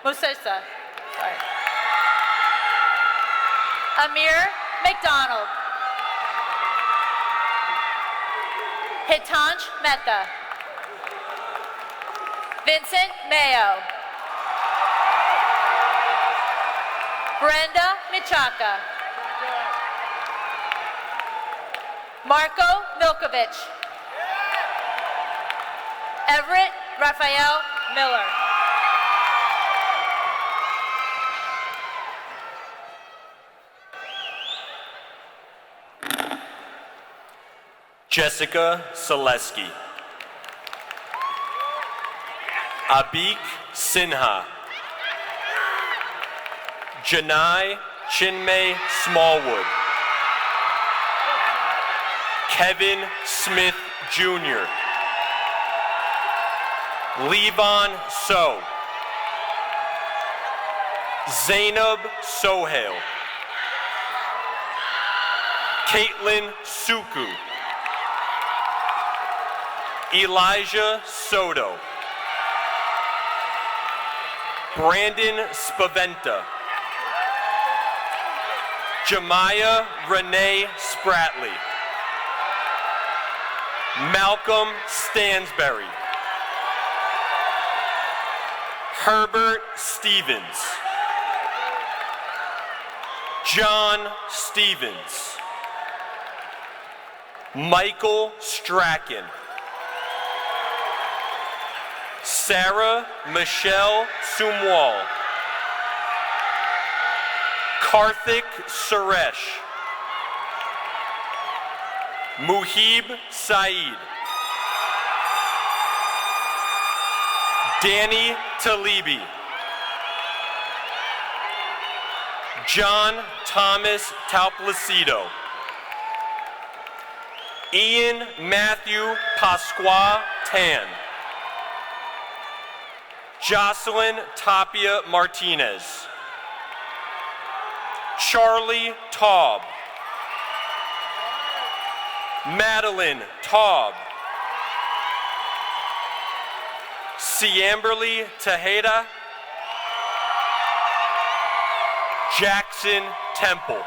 Musesa. Sorry. Amir McDonald. Hitansh Mehta. Vincent Mayo. Brenda Michaka. Marco Milkovich. Everett Raphael Miller. Jessica Selesky. Abik Sinha. Janai Chinmay Smallwood. Kevin Smith Jr. Levon So. Zainab Sohail. Caitlin Suku. Elijah Soto. Brandon Spaventa. Jemiah Renee Spratley. Malcolm Stansberry. Herbert Stevens. John Stevens. Michael Strachan. Sarah Michelle Sumwal. Karthik Suresh. Muhib Saeed. Danny Talibi. John Thomas Tauplacido. Ian Matthew Pasqua Tan. Jocelyn Tapia Martinez. Charlie Taub. Madeline Taub. Ciamberly Tejeda. Jackson Temple.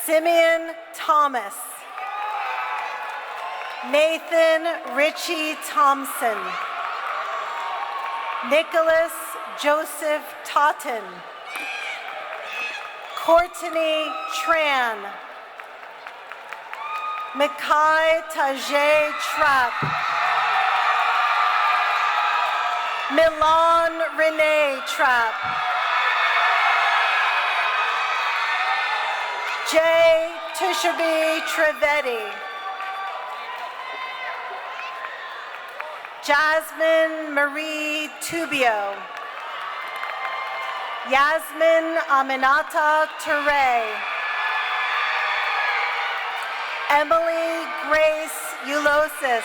Simeon Thomas. Nathan Richie Thompson. Nicholas Joseph Totten. Courtney Tran. Mikai Tajay Trapp. Milan Renee Trapp. Jay Tishaby Trivedi. Jasmine Marie Tubio. Yasmin Aminata Ture. Emily Grace Eulosis.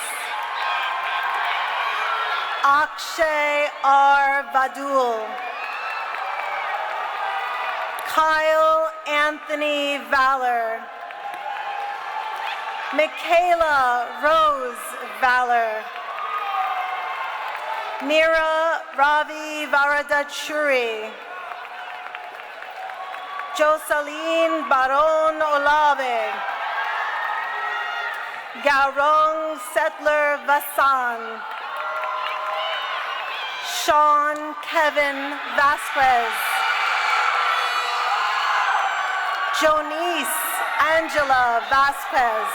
Akshay R. Vadul. Kyle Anthony Valor. Michaela Rose Valor. Mira Ravi Varadachuri. Jocelyn Baron Olave. Gaurong Settler Vasan. Sean Kevin Vasquez. Jonice Angela Vasquez.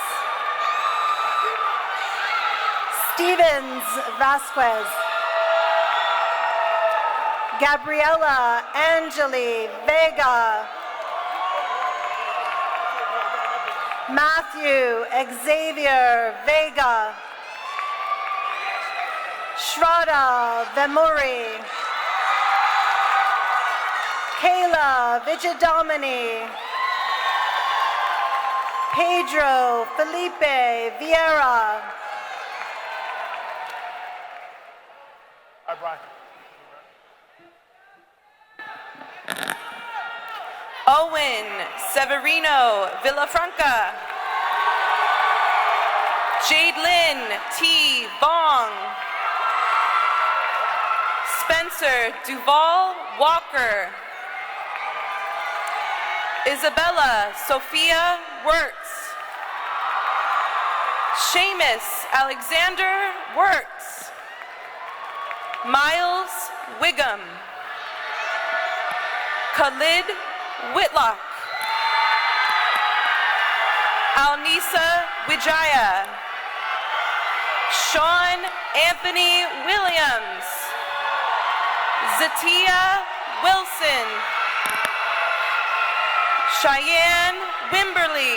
Stevens Vasquez. Gabriela Angeli Vega. Matthew Xavier Vega. Shraddha Vemuri. Kayla Vijadomini. Pedro Felipe Vieira. Hi, Brian. Owen Severino Villafranca. Jadelyn T. Bong. Spencer Duval Walker. Isabella Sophia Wirtz. Seamus Alexander Wirtz. Miles Wiggum. Khalid Whitlock. Alnisa Wijaya. Sean Anthony Williams. Zatia Wilson. Cheyenne Wimberly.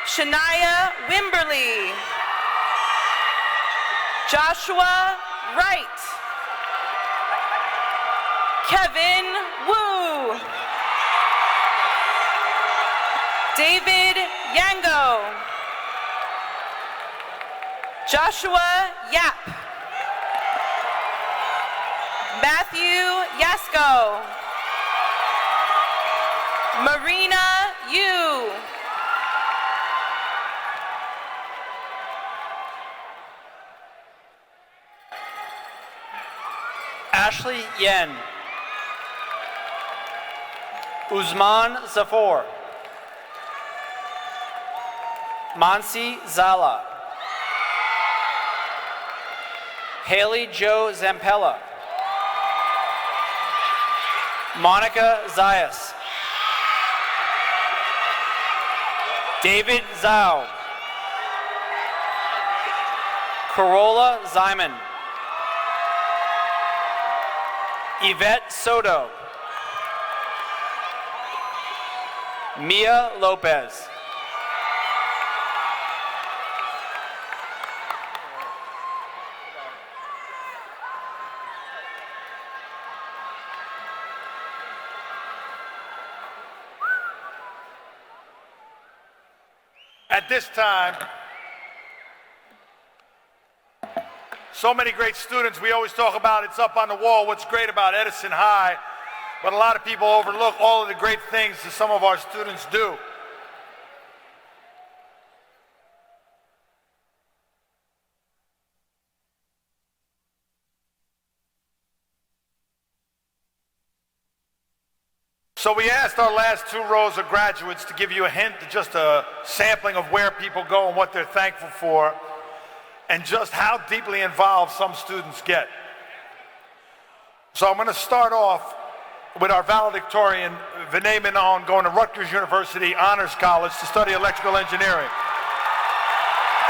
Shania Wimberly. Joshua Wright. Kevin Wu. David Yango. Joshua Yap. Matthew Yasko. Marina Yu. Ashley Yen. Uzman Zafor. Mansi Zala. Haley Jo Zampella. Monica Zayas. David Zhao. Corolla Zyman. Yvette Soto. Mia Lopez. At this time, so many great students. We always talk about it's up on the wall, what's great about Edison High, but a lot of people overlook all of the great things that some of our students do. So we asked our last two rows of graduates to give you a hint, just a sampling of where people go and what they're thankful for, and just how deeply involved some students get. So I'm going to start off with our valedictorian, Vinay Menon, going to Rutgers University Honors College to study electrical engineering.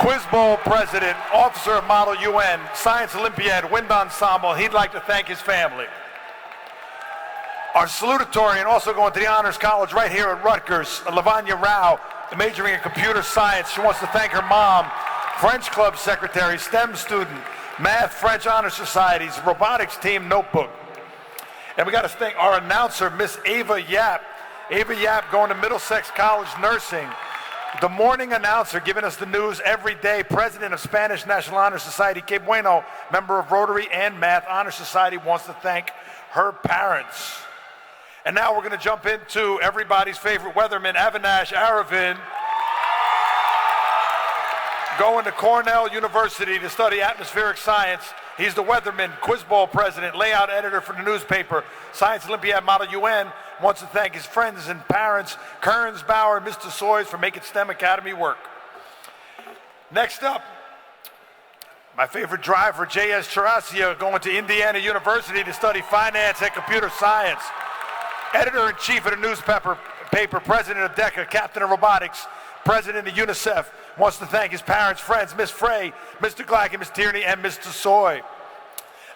Quiz Bowl president, officer of Model UN, Science Olympiad, Wind Ensemble. He'd like to thank his family. Our salutatorian, also going to the Honors College right here at Rutgers, Lavanya Rao, majoring in computer science. She wants to thank her mom, French Club secretary, STEM student, Math, French Honor Society's robotics team notebook. And we got to thank our announcer, Miss Ava Yap. Ava Yap going to Middlesex College Nursing. The morning announcer giving us the news every day, president of Spanish National Honor Society, Que Bueno, member of Rotary and Math Honor Society, wants to thank her parents. And now we're going to jump into everybody's favorite weatherman, Avinash Aravind, going to Cornell University to study atmospheric science. He's the weatherman, Quiz Bowl president, layout editor for the newspaper, Science Olympiad Model UN, wants to thank his friends and parents, Kearns, Bauer, Mr. Soys, for making STEM Academy work. Next up, my favorite driver, J.S. Charasia, going to Indiana University to study finance and computer science. Editor-in-chief of the newspaper, president of DECA, captain of robotics, president of UNICEF, wants to thank his parents, friends, Miss Frey, Mr. Glack, Miss Tierney, and Mr. Soy.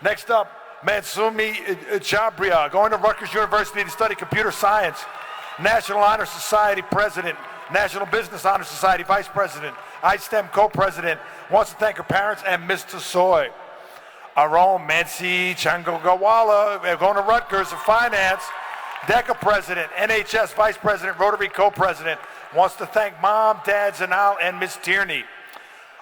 Next up, Mansumi Chabria, going to Rutgers University to study computer science, National Honor Society president, National Business Honor Society vice president, iSTEM co-president, wants to thank her parents and Mr. Soy. Our own Mansi Changogawala, going to Rutgers for finance, DECA president, NHS vice president, Rotary co-president, wants to thank mom, dad, Zanal, and Miss Tierney.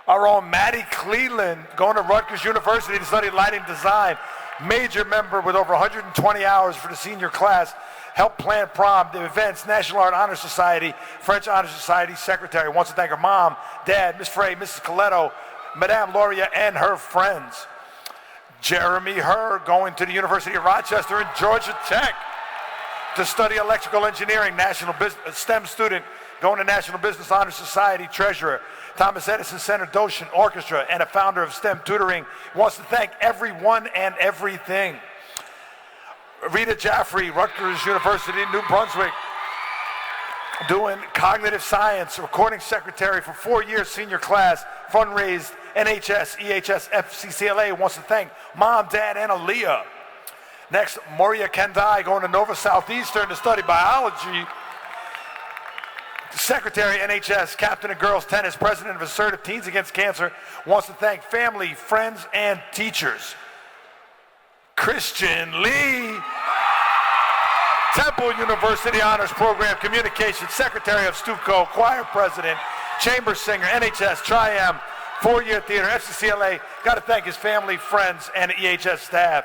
Our own Maddie Cleland, going to Rutgers University to study lighting design, major member with over 120 hours for the senior class, helped plan prom, the events, National Art Honor Society, French Honor Society secretary, wants to thank her mom, dad, Miss Frey, Mrs. Coletto, Madame Loria, and her friends. Jeremy Herr, going to the University of Rochester and Georgia Tech to study electrical engineering, national business, STEM student, going to National Business Honor Society treasurer, Thomas Edison Center docent, orchestra, and a founder of STEM tutoring, wants to thank everyone and everything. Rita Jaffrey, Rutgers University, New Brunswick, doing cognitive science, recording secretary for 4 years, senior class, fundraised, NHS, EHS, FCCLA, wants to thank mom, dad, and Aaliyah. Next, Moria Kandai, going to Nova Southeastern to study biology. Secretary, NHS, captain of girls tennis, president of Assertive Teens Against Cancer, wants to thank family, friends, and teachers. Christian Lee, Temple University Honors Program Communications, secretary of STUCO, choir president, chamber singer, NHS, Tri-M, 4-year theater, FCCLA, got to thank his family, friends, and EHS staff.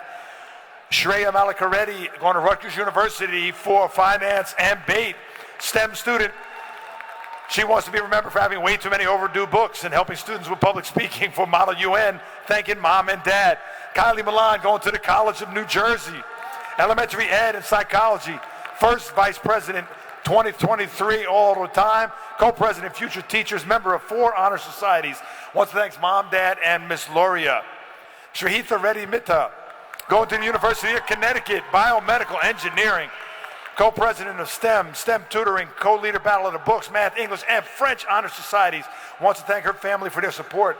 Shreya Malakareddy, going to Rutgers University for finance and BAIT, STEM student. She wants to be remembered for having way too many overdue books and helping students with public speaking for Model UN, thanking mom and dad. Kylie Milan, going to the College of New Jersey, elementary ed and psychology, first vice president 2023 all the time, co-president, future teachers, member of 4 honor societies. Wants to thank mom, dad, and Miss Loria. Shrihitha Reddy Mitta, going to the University of Connecticut, biomedical engineering, co-president of STEM tutoring, co-leader Battle of the Books, Math, English, and French Honor Societies. Wants to thank her family for their support.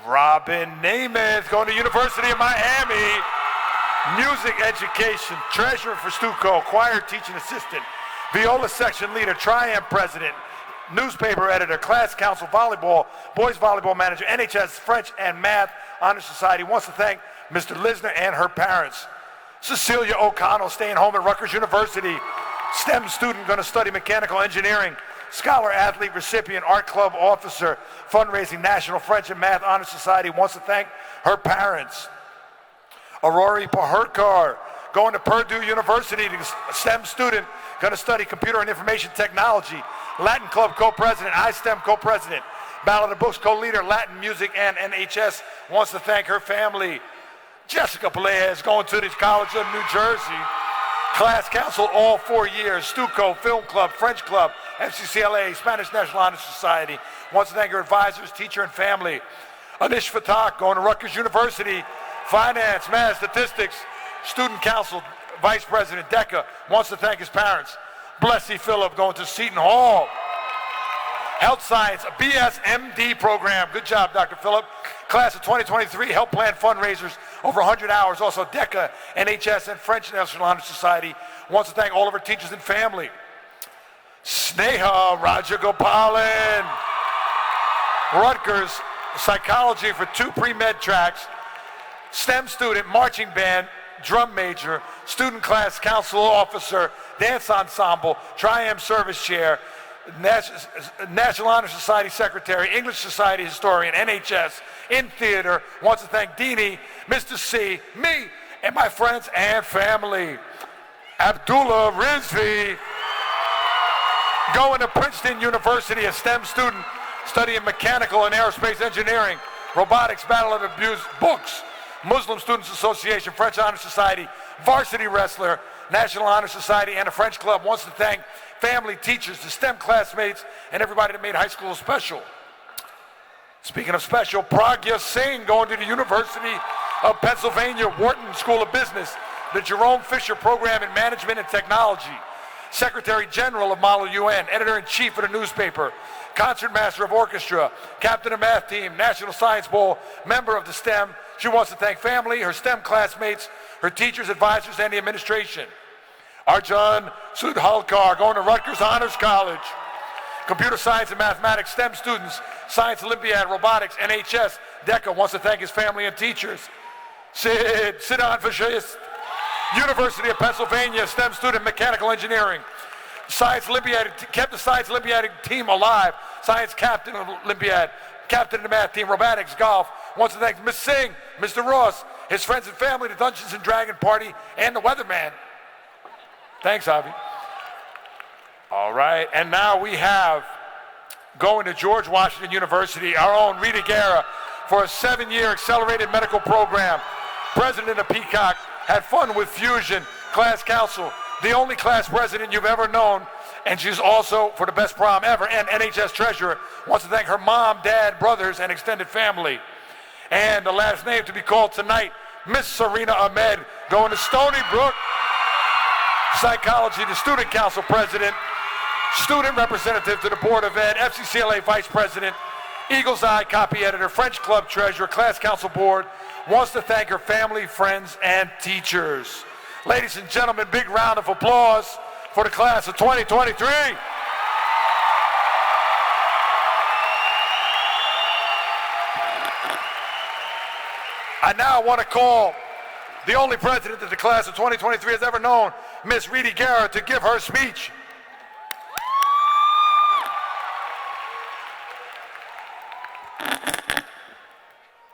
Robin Namath, going to University of Miami, music education, treasurer for Stuco, choir teaching assistant, viola section leader, Triumph president, newspaper editor, class council, volleyball, boys volleyball manager, NHS French and Math Honor Society. Wants to thank Mr. Lisner and her parents. Cecilia O'Connell, staying home at Rutgers University, STEM student, going to study mechanical engineering, scholar, athlete, recipient, art club officer, fundraising, National French and Math Honor Society. Wants to thank her parents. Aurori Paherkar, going to Purdue University, STEM student, going to study computer and information technology, Latin Club co-president, iSTEM co-president, Battle of the Books co-leader, Latin music and NHS. Wants to thank her family. Jessica Peleas, going to the College of New Jersey, class council all 4 years, Stuco, Film Club, French Club, FCCLA, Spanish National Honor Society. Wants to thank her advisors, teacher, and family. Anish Fatak, going to Rutgers University, finance, math, statistics, student council, vice president, DECA. Wants to thank his parents. Blessy Phillip, going to Seton Hall. Health Science, BS MD program. Good job, Dr. Phillip. Class of 2023, help plan fundraisers, over 100 hours. Also DECA, NHS, and French National Honor Society. Wants to thank all of her teachers and family. Sneha Rajagopalan, Rutgers, psychology for 2 pre-med tracks, STEM student, marching band, drum major, student class council officer, dance ensemble, Triumph service chair, National Honor Society secretary, English Society historian, NHS, in theater. Wants to thank Deanie, Mr. C, me, and my friends and family. Abdullah Rizvi, going to Princeton University, a STEM student, studying mechanical and aerospace engineering, robotics, Battle of the Books, Muslim Students Association, French Honor Society, varsity wrestler, National Honor Society, and a French club. Wants to thank family, teachers, the STEM classmates, and everybody that made high school special. Speaking of special, Pragya Singh, going to the University of Pennsylvania, Wharton School of Business, the Jerome Fisher Program in Management and Technology, Secretary General of Model UN, Editor-in-Chief of the newspaper, Concertmaster of Orchestra, Captain of Math Team, National Science Bowl, member of the STEM. She wants to thank family, her STEM classmates, her teachers, advisors, and the administration. Arjun Sudhalkar, going to Rutgers Honors College. Computer science and mathematics, STEM students, Science Olympiad, robotics, NHS, DECA. Wants to thank his family and teachers. Siddhan Fascist, University of Pennsylvania, STEM student, mechanical engineering. Science Olympiad, kept the Science Olympiad team alive. Science captain of Olympiad, captain of the math team, robotics, golf. Wants to thank Ms. Singh, Mr. Ross, his friends and family, the Dungeons and Dragon Party, and the Weatherman. Thanks, Avi. All right, and now we have, going to George Washington University, our own Rita Guerra for a 7-year accelerated medical program. President of Peacock, had fun with Fusion, class council, the only class president you've ever known, and she's also, for the best prom ever, and NHS treasurer. Wants to thank her mom, dad, brothers, and extended family. And the last name to be called tonight, Miss Serena Ahmed, going to Stony Brook. Psychology, the student council president, student representative to the Board of Ed, FCCLA vice president, Eagle's Eye copy editor, French club treasurer, class council board. Wants to thank her family, friends, and teachers. Ladies and gentlemen, big round of applause for the class of 2023. I now want to call the only president that the class of 2023 has ever known, Miss Rita Guerra, to give her speech.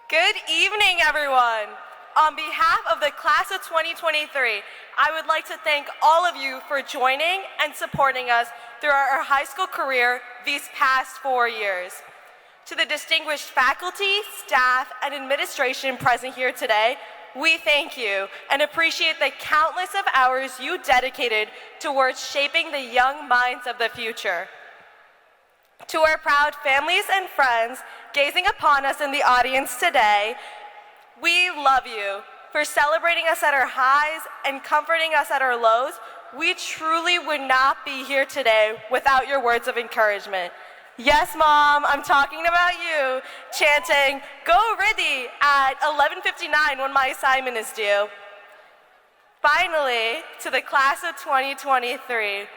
Good evening, everyone. On behalf of the class of 2023, I would like to thank all of you for joining and supporting us through our high school career these past 4 years. To the distinguished faculty, staff, and administration present here today, we thank you and appreciate the countless of hours you dedicated towards shaping the young minds of the future. To our proud families and friends gazing upon us in the audience today, We love you for celebrating us at our highs and comforting us at our lows. We truly would not be here today without your words of encouragement. Yes, Mom, I'm talking about you, chanting, "Go Riddy" at 11:59 when my assignment is due. Finally, to the class of 2023,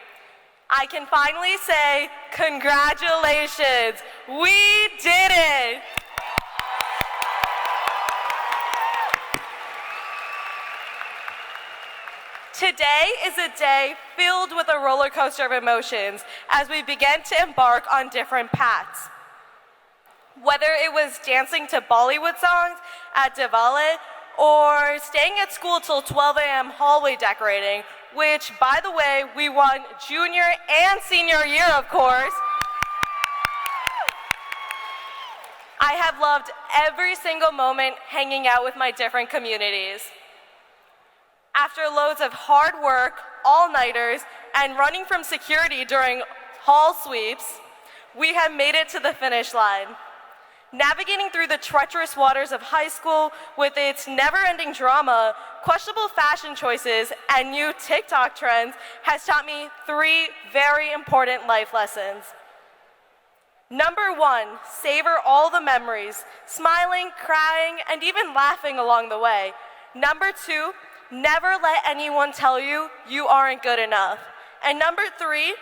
I can finally say, congratulations, we did it. Today is a day filled with a roller coaster of emotions as we begin to embark on different paths. Whether it was dancing to Bollywood songs at Diwali or staying at school till 12 a.m. hallway decorating, which, by the way, we won junior and senior year, of course. I have loved every single moment hanging out with my different communities. After loads of hard work, all-nighters, and running from security during hall sweeps, we have made it to the finish line. Navigating through the treacherous waters of high school with its never-ending drama, questionable fashion choices, and new TikTok trends has taught me 3 very important life lessons. Number 1, savor all the memories, smiling, crying, and even laughing along the way. Number 2, never let anyone tell you you aren't good enough. And number 3,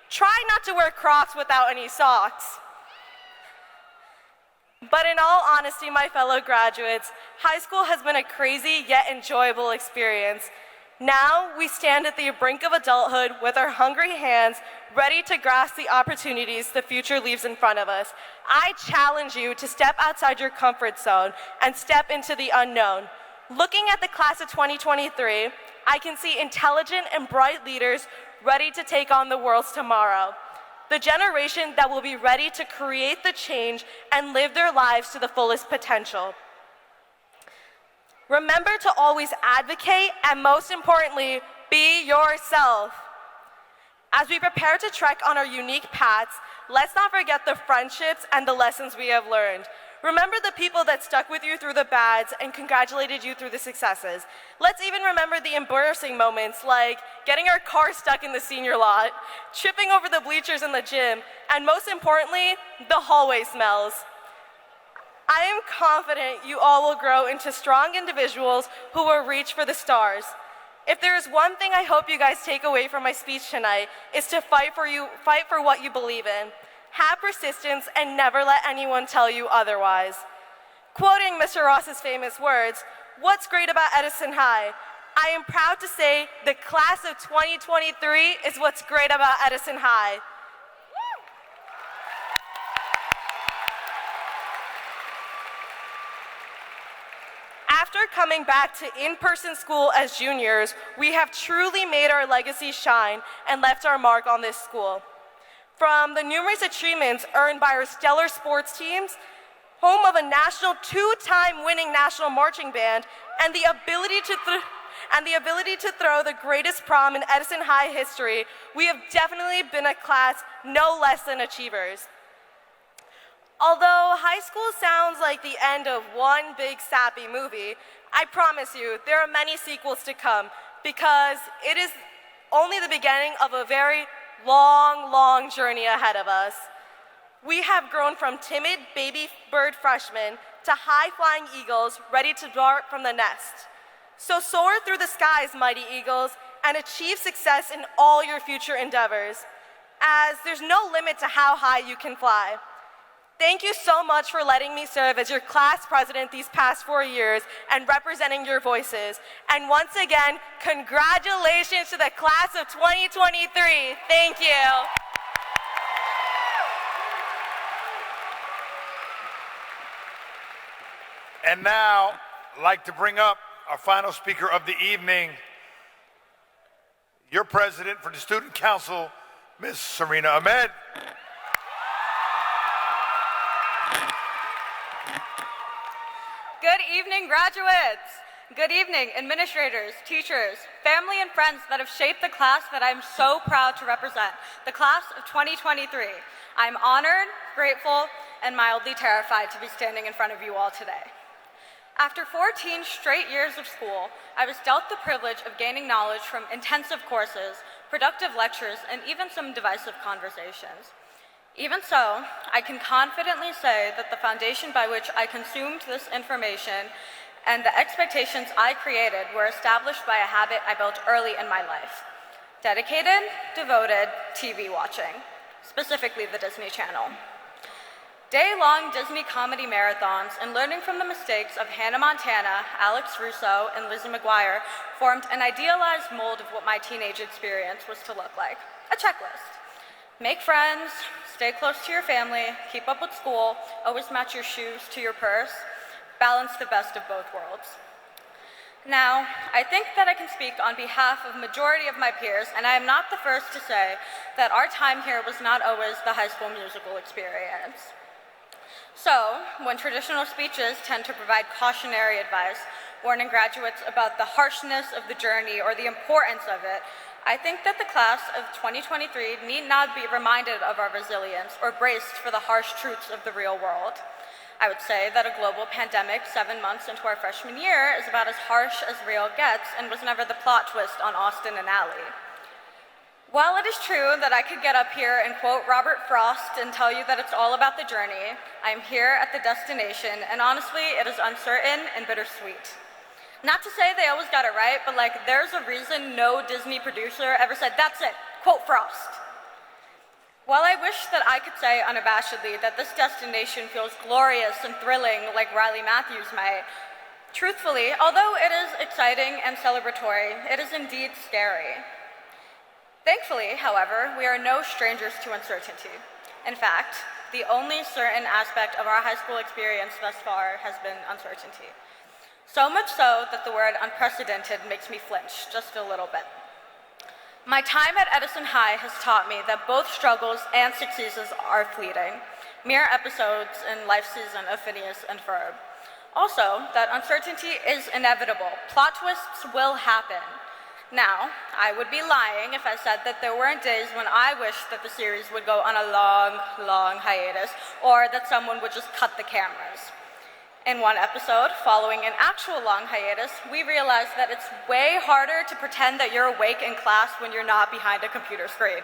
try not to wear Crocs without any socks. But in all honesty, my fellow graduates, high school has been a crazy yet enjoyable experience. Now we stand at the brink of adulthood with our hungry hands, ready to grasp the opportunities the future leaves in front of us. I challenge you to step outside your comfort zone and step into the unknown. Looking at the class of 2023, I can see intelligent and bright leaders ready to take on the world's tomorrow. The generation that will be ready to create the change and live their lives to the fullest potential. Remember to always advocate and, most importantly, be yourself. As we prepare to trek on our unique paths, let's not forget the friendships and the lessons we have learned. Remember the people that stuck with you through the bads and congratulated you through the successes. Let's even remember the embarrassing moments like getting our car stuck in the senior lot, tripping over the bleachers in the gym, and most importantly, the hallway smells. I am confident you all will grow into strong individuals who will reach for the stars. If there is one thing I hope you guys take away from my speech tonight, is to fight for what you believe in. Have persistence and never let anyone tell you otherwise. Quoting Mr. Ross's famous words, "What's great about Edison High? I am proud to say the class of 2023 is what's great about Edison High." After coming back to in-person school as juniors, we have truly made our legacy shine and left our mark on this school. From the numerous achievements earned by our stellar sports teams, home of a national 2-time winning national marching band, and the ability to throw the greatest prom in Edison High history, we have definitely been a class no less than achievers. Although high school sounds like the end of one big sappy movie, I promise you there are many sequels to come because it is only the beginning of a very long journey ahead of us. We have grown from timid baby bird freshmen to high-flying eagles ready to dart from the nest. So soar through the skies, mighty eagles, and achieve success in all your future endeavors, as there's no limit to how high you can fly. Thank you so much for letting me serve as your class president these past 4 years and representing your voices. And once again, congratulations to the class of 2023. Thank you. And now, I'd like to bring up our final speaker of the evening, your president for the Student Council, Ms. Serena Ahmed. Good evening, graduates. Good evening, administrators, teachers, family, and friends that have shaped the class that I'm so proud to represent, the class of 2023. I'm honored, grateful, and mildly terrified to be standing in front of you all today. After 14 straight years of school, I was dealt the privilege of gaining knowledge from intensive courses, productive lectures, and even some divisive conversations. Even so, I can confidently say that the foundation by which I consumed this information and the expectations I created were established by a habit I built early in my life. Dedicated, devoted TV watching, specifically the Disney Channel. Day-long Disney comedy marathons and learning from the mistakes of Hannah Montana, Alex Russo, and Lizzie McGuire formed an idealized mold of what my teenage experience was to look like. A checklist. Make friends, stay close to your family, keep up with school, always match your shoes to your purse, balance the best of both worlds. Now, I think that I can speak on behalf of majority of my peers, and I am not the first to say that our time here was not always the High School Musical experience. So, when traditional speeches tend to provide cautionary advice, warning graduates about the harshness of the journey or the importance of it, I think that the class of 2023 need not be reminded of our resilience or braced for the harsh truths of the real world. I would say that a global pandemic 7 months into our freshman year is about as harsh as real gets and was never the plot twist on Austin and Ally. While it is true that I could get up here and quote Robert Frost and tell you that it's all about the journey, I am here at the destination, and honestly, it is uncertain and bittersweet. Not to say they always got it right, but there's a reason no Disney producer ever said, "That's it, quote Frost." While I wish that I could say unabashedly that this destination feels glorious and thrilling like Riley Matthews might, truthfully, although it is exciting and celebratory, it is indeed scary. Thankfully, however, we are no strangers to uncertainty. In fact, the only certain aspect of our high school experience thus far has been uncertainty. So much so that the word unprecedented makes me flinch just a little bit. My time at Edison High has taught me that both struggles and successes are fleeting, mere episodes in life season of Phineas and Ferb. Also, that uncertainty is inevitable. Plot twists will happen. Now, I would be lying if I said that there weren't days when I wished that the series would go on a long, long hiatus, or that someone would just cut the cameras. In one episode, following an actual long hiatus, we realized that it's way harder to pretend that you're awake in class when you're not behind a computer screen.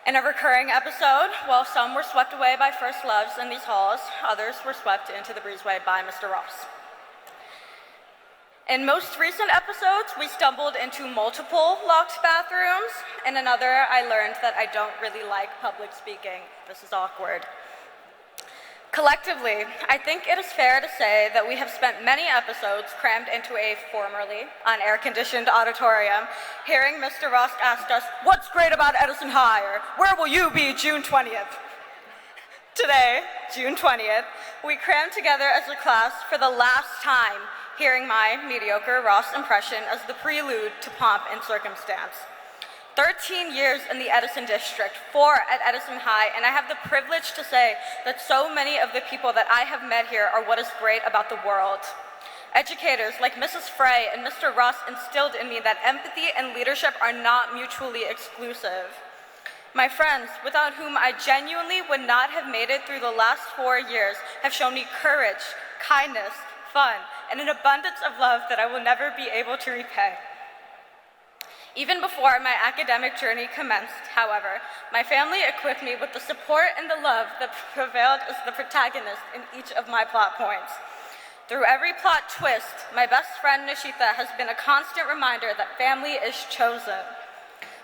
In a recurring episode, while some were swept away by first loves in these halls, others were swept into the breezeway by Mr. Ross. In most recent episodes, we stumbled into multiple locked bathrooms. In another, I learned that I don't really like public speaking. This is awkward. Collectively, I think it is fair to say that we have spent many episodes crammed into a formerly unair-conditioned auditorium, hearing Mr. Ross ask us, "What's great about Edison High?" or "Where will you be June 20th? Today, June 20th, we crammed together as a class for the last time, hearing my mediocre Ross impression as the prelude to pomp and circumstance. 13 years in the Edison district, 4 at Edison High, and I have the privilege to say that so many of the people that I have met here are what is great about the world. Educators like Mrs. Frey and Mr. Ross instilled in me that empathy and leadership are not mutually exclusive. My friends, without whom I genuinely would not have made it through the last 4 years, have shown me courage, kindness, fun, and an abundance of love that I will never be able to repay. Even before my academic journey commenced, however, my family equipped me with the support and the love that prevailed as the protagonist in each of my plot points. Through every plot twist, my best friend Nishita has been a constant reminder that family is chosen.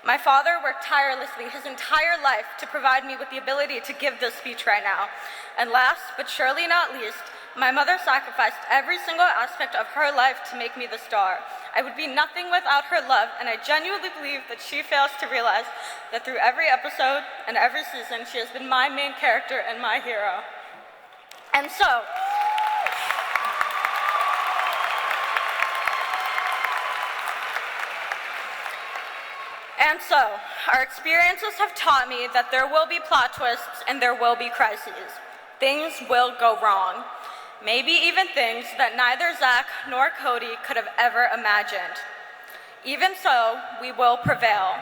My father worked tirelessly his entire life to provide me with the ability to give this speech right now. And last, but surely not least, my mother sacrificed every single aspect of her life to make me the star. I would be nothing without her love, and I genuinely believe that she fails to realize that through every episode and every season, she has been my main character and my hero. And so, our experiences have taught me that there will be plot twists and there will be crises. Things will go wrong. Maybe even things that neither Zach nor Cody could have ever imagined. Even so, we will prevail.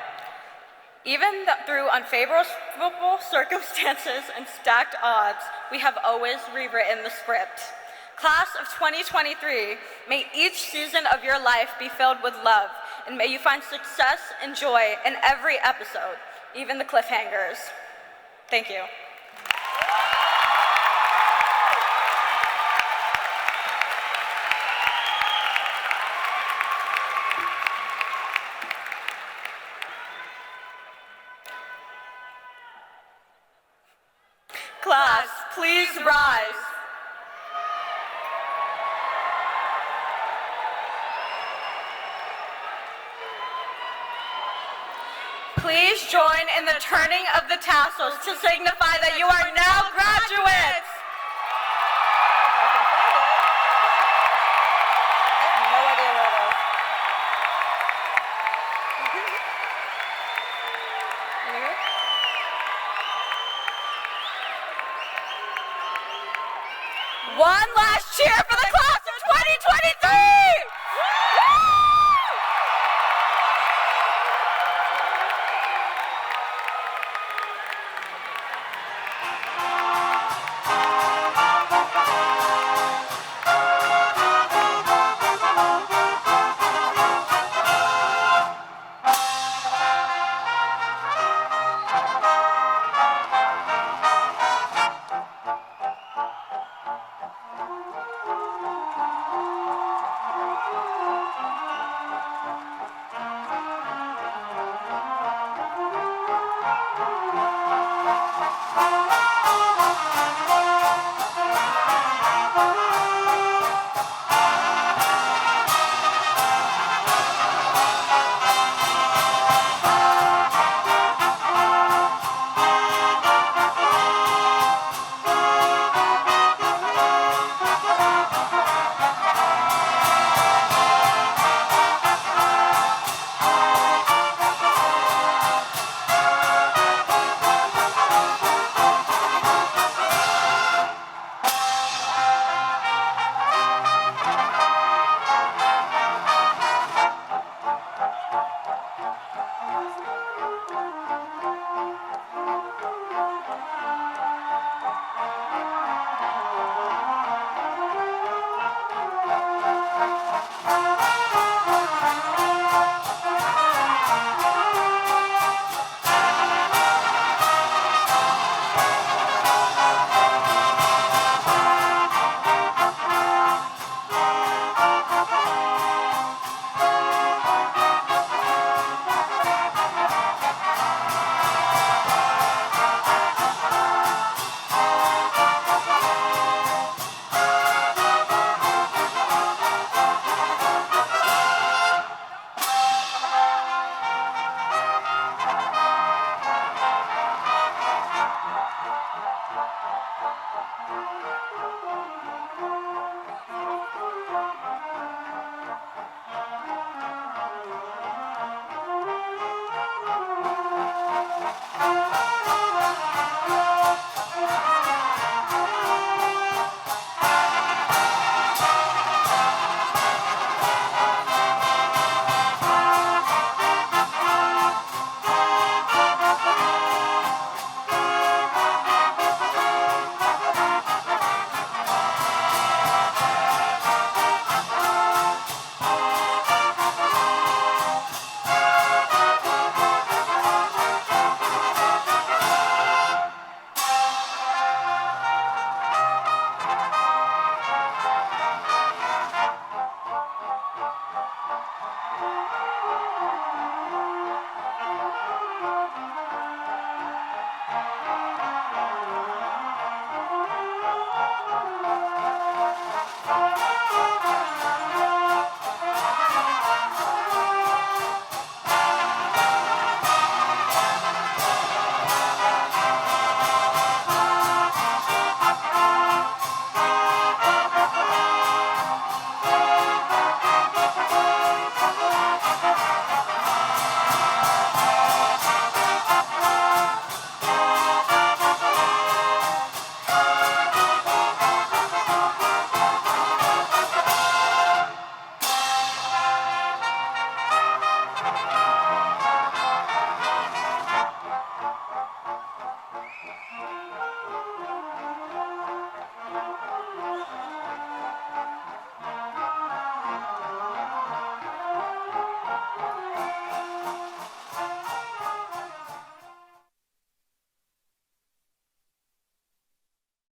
Even through unfavorable circumstances and stacked odds, we have always rewritten the script. Class of 2023, may each season of your life be filled with love, and may you find success and joy in every episode, even the cliffhangers. Thank you. Class, please rise. Please join in the turning of the tassels to signify that you are now graduates. I have no idea where it is. One last cheer for the class of 2023!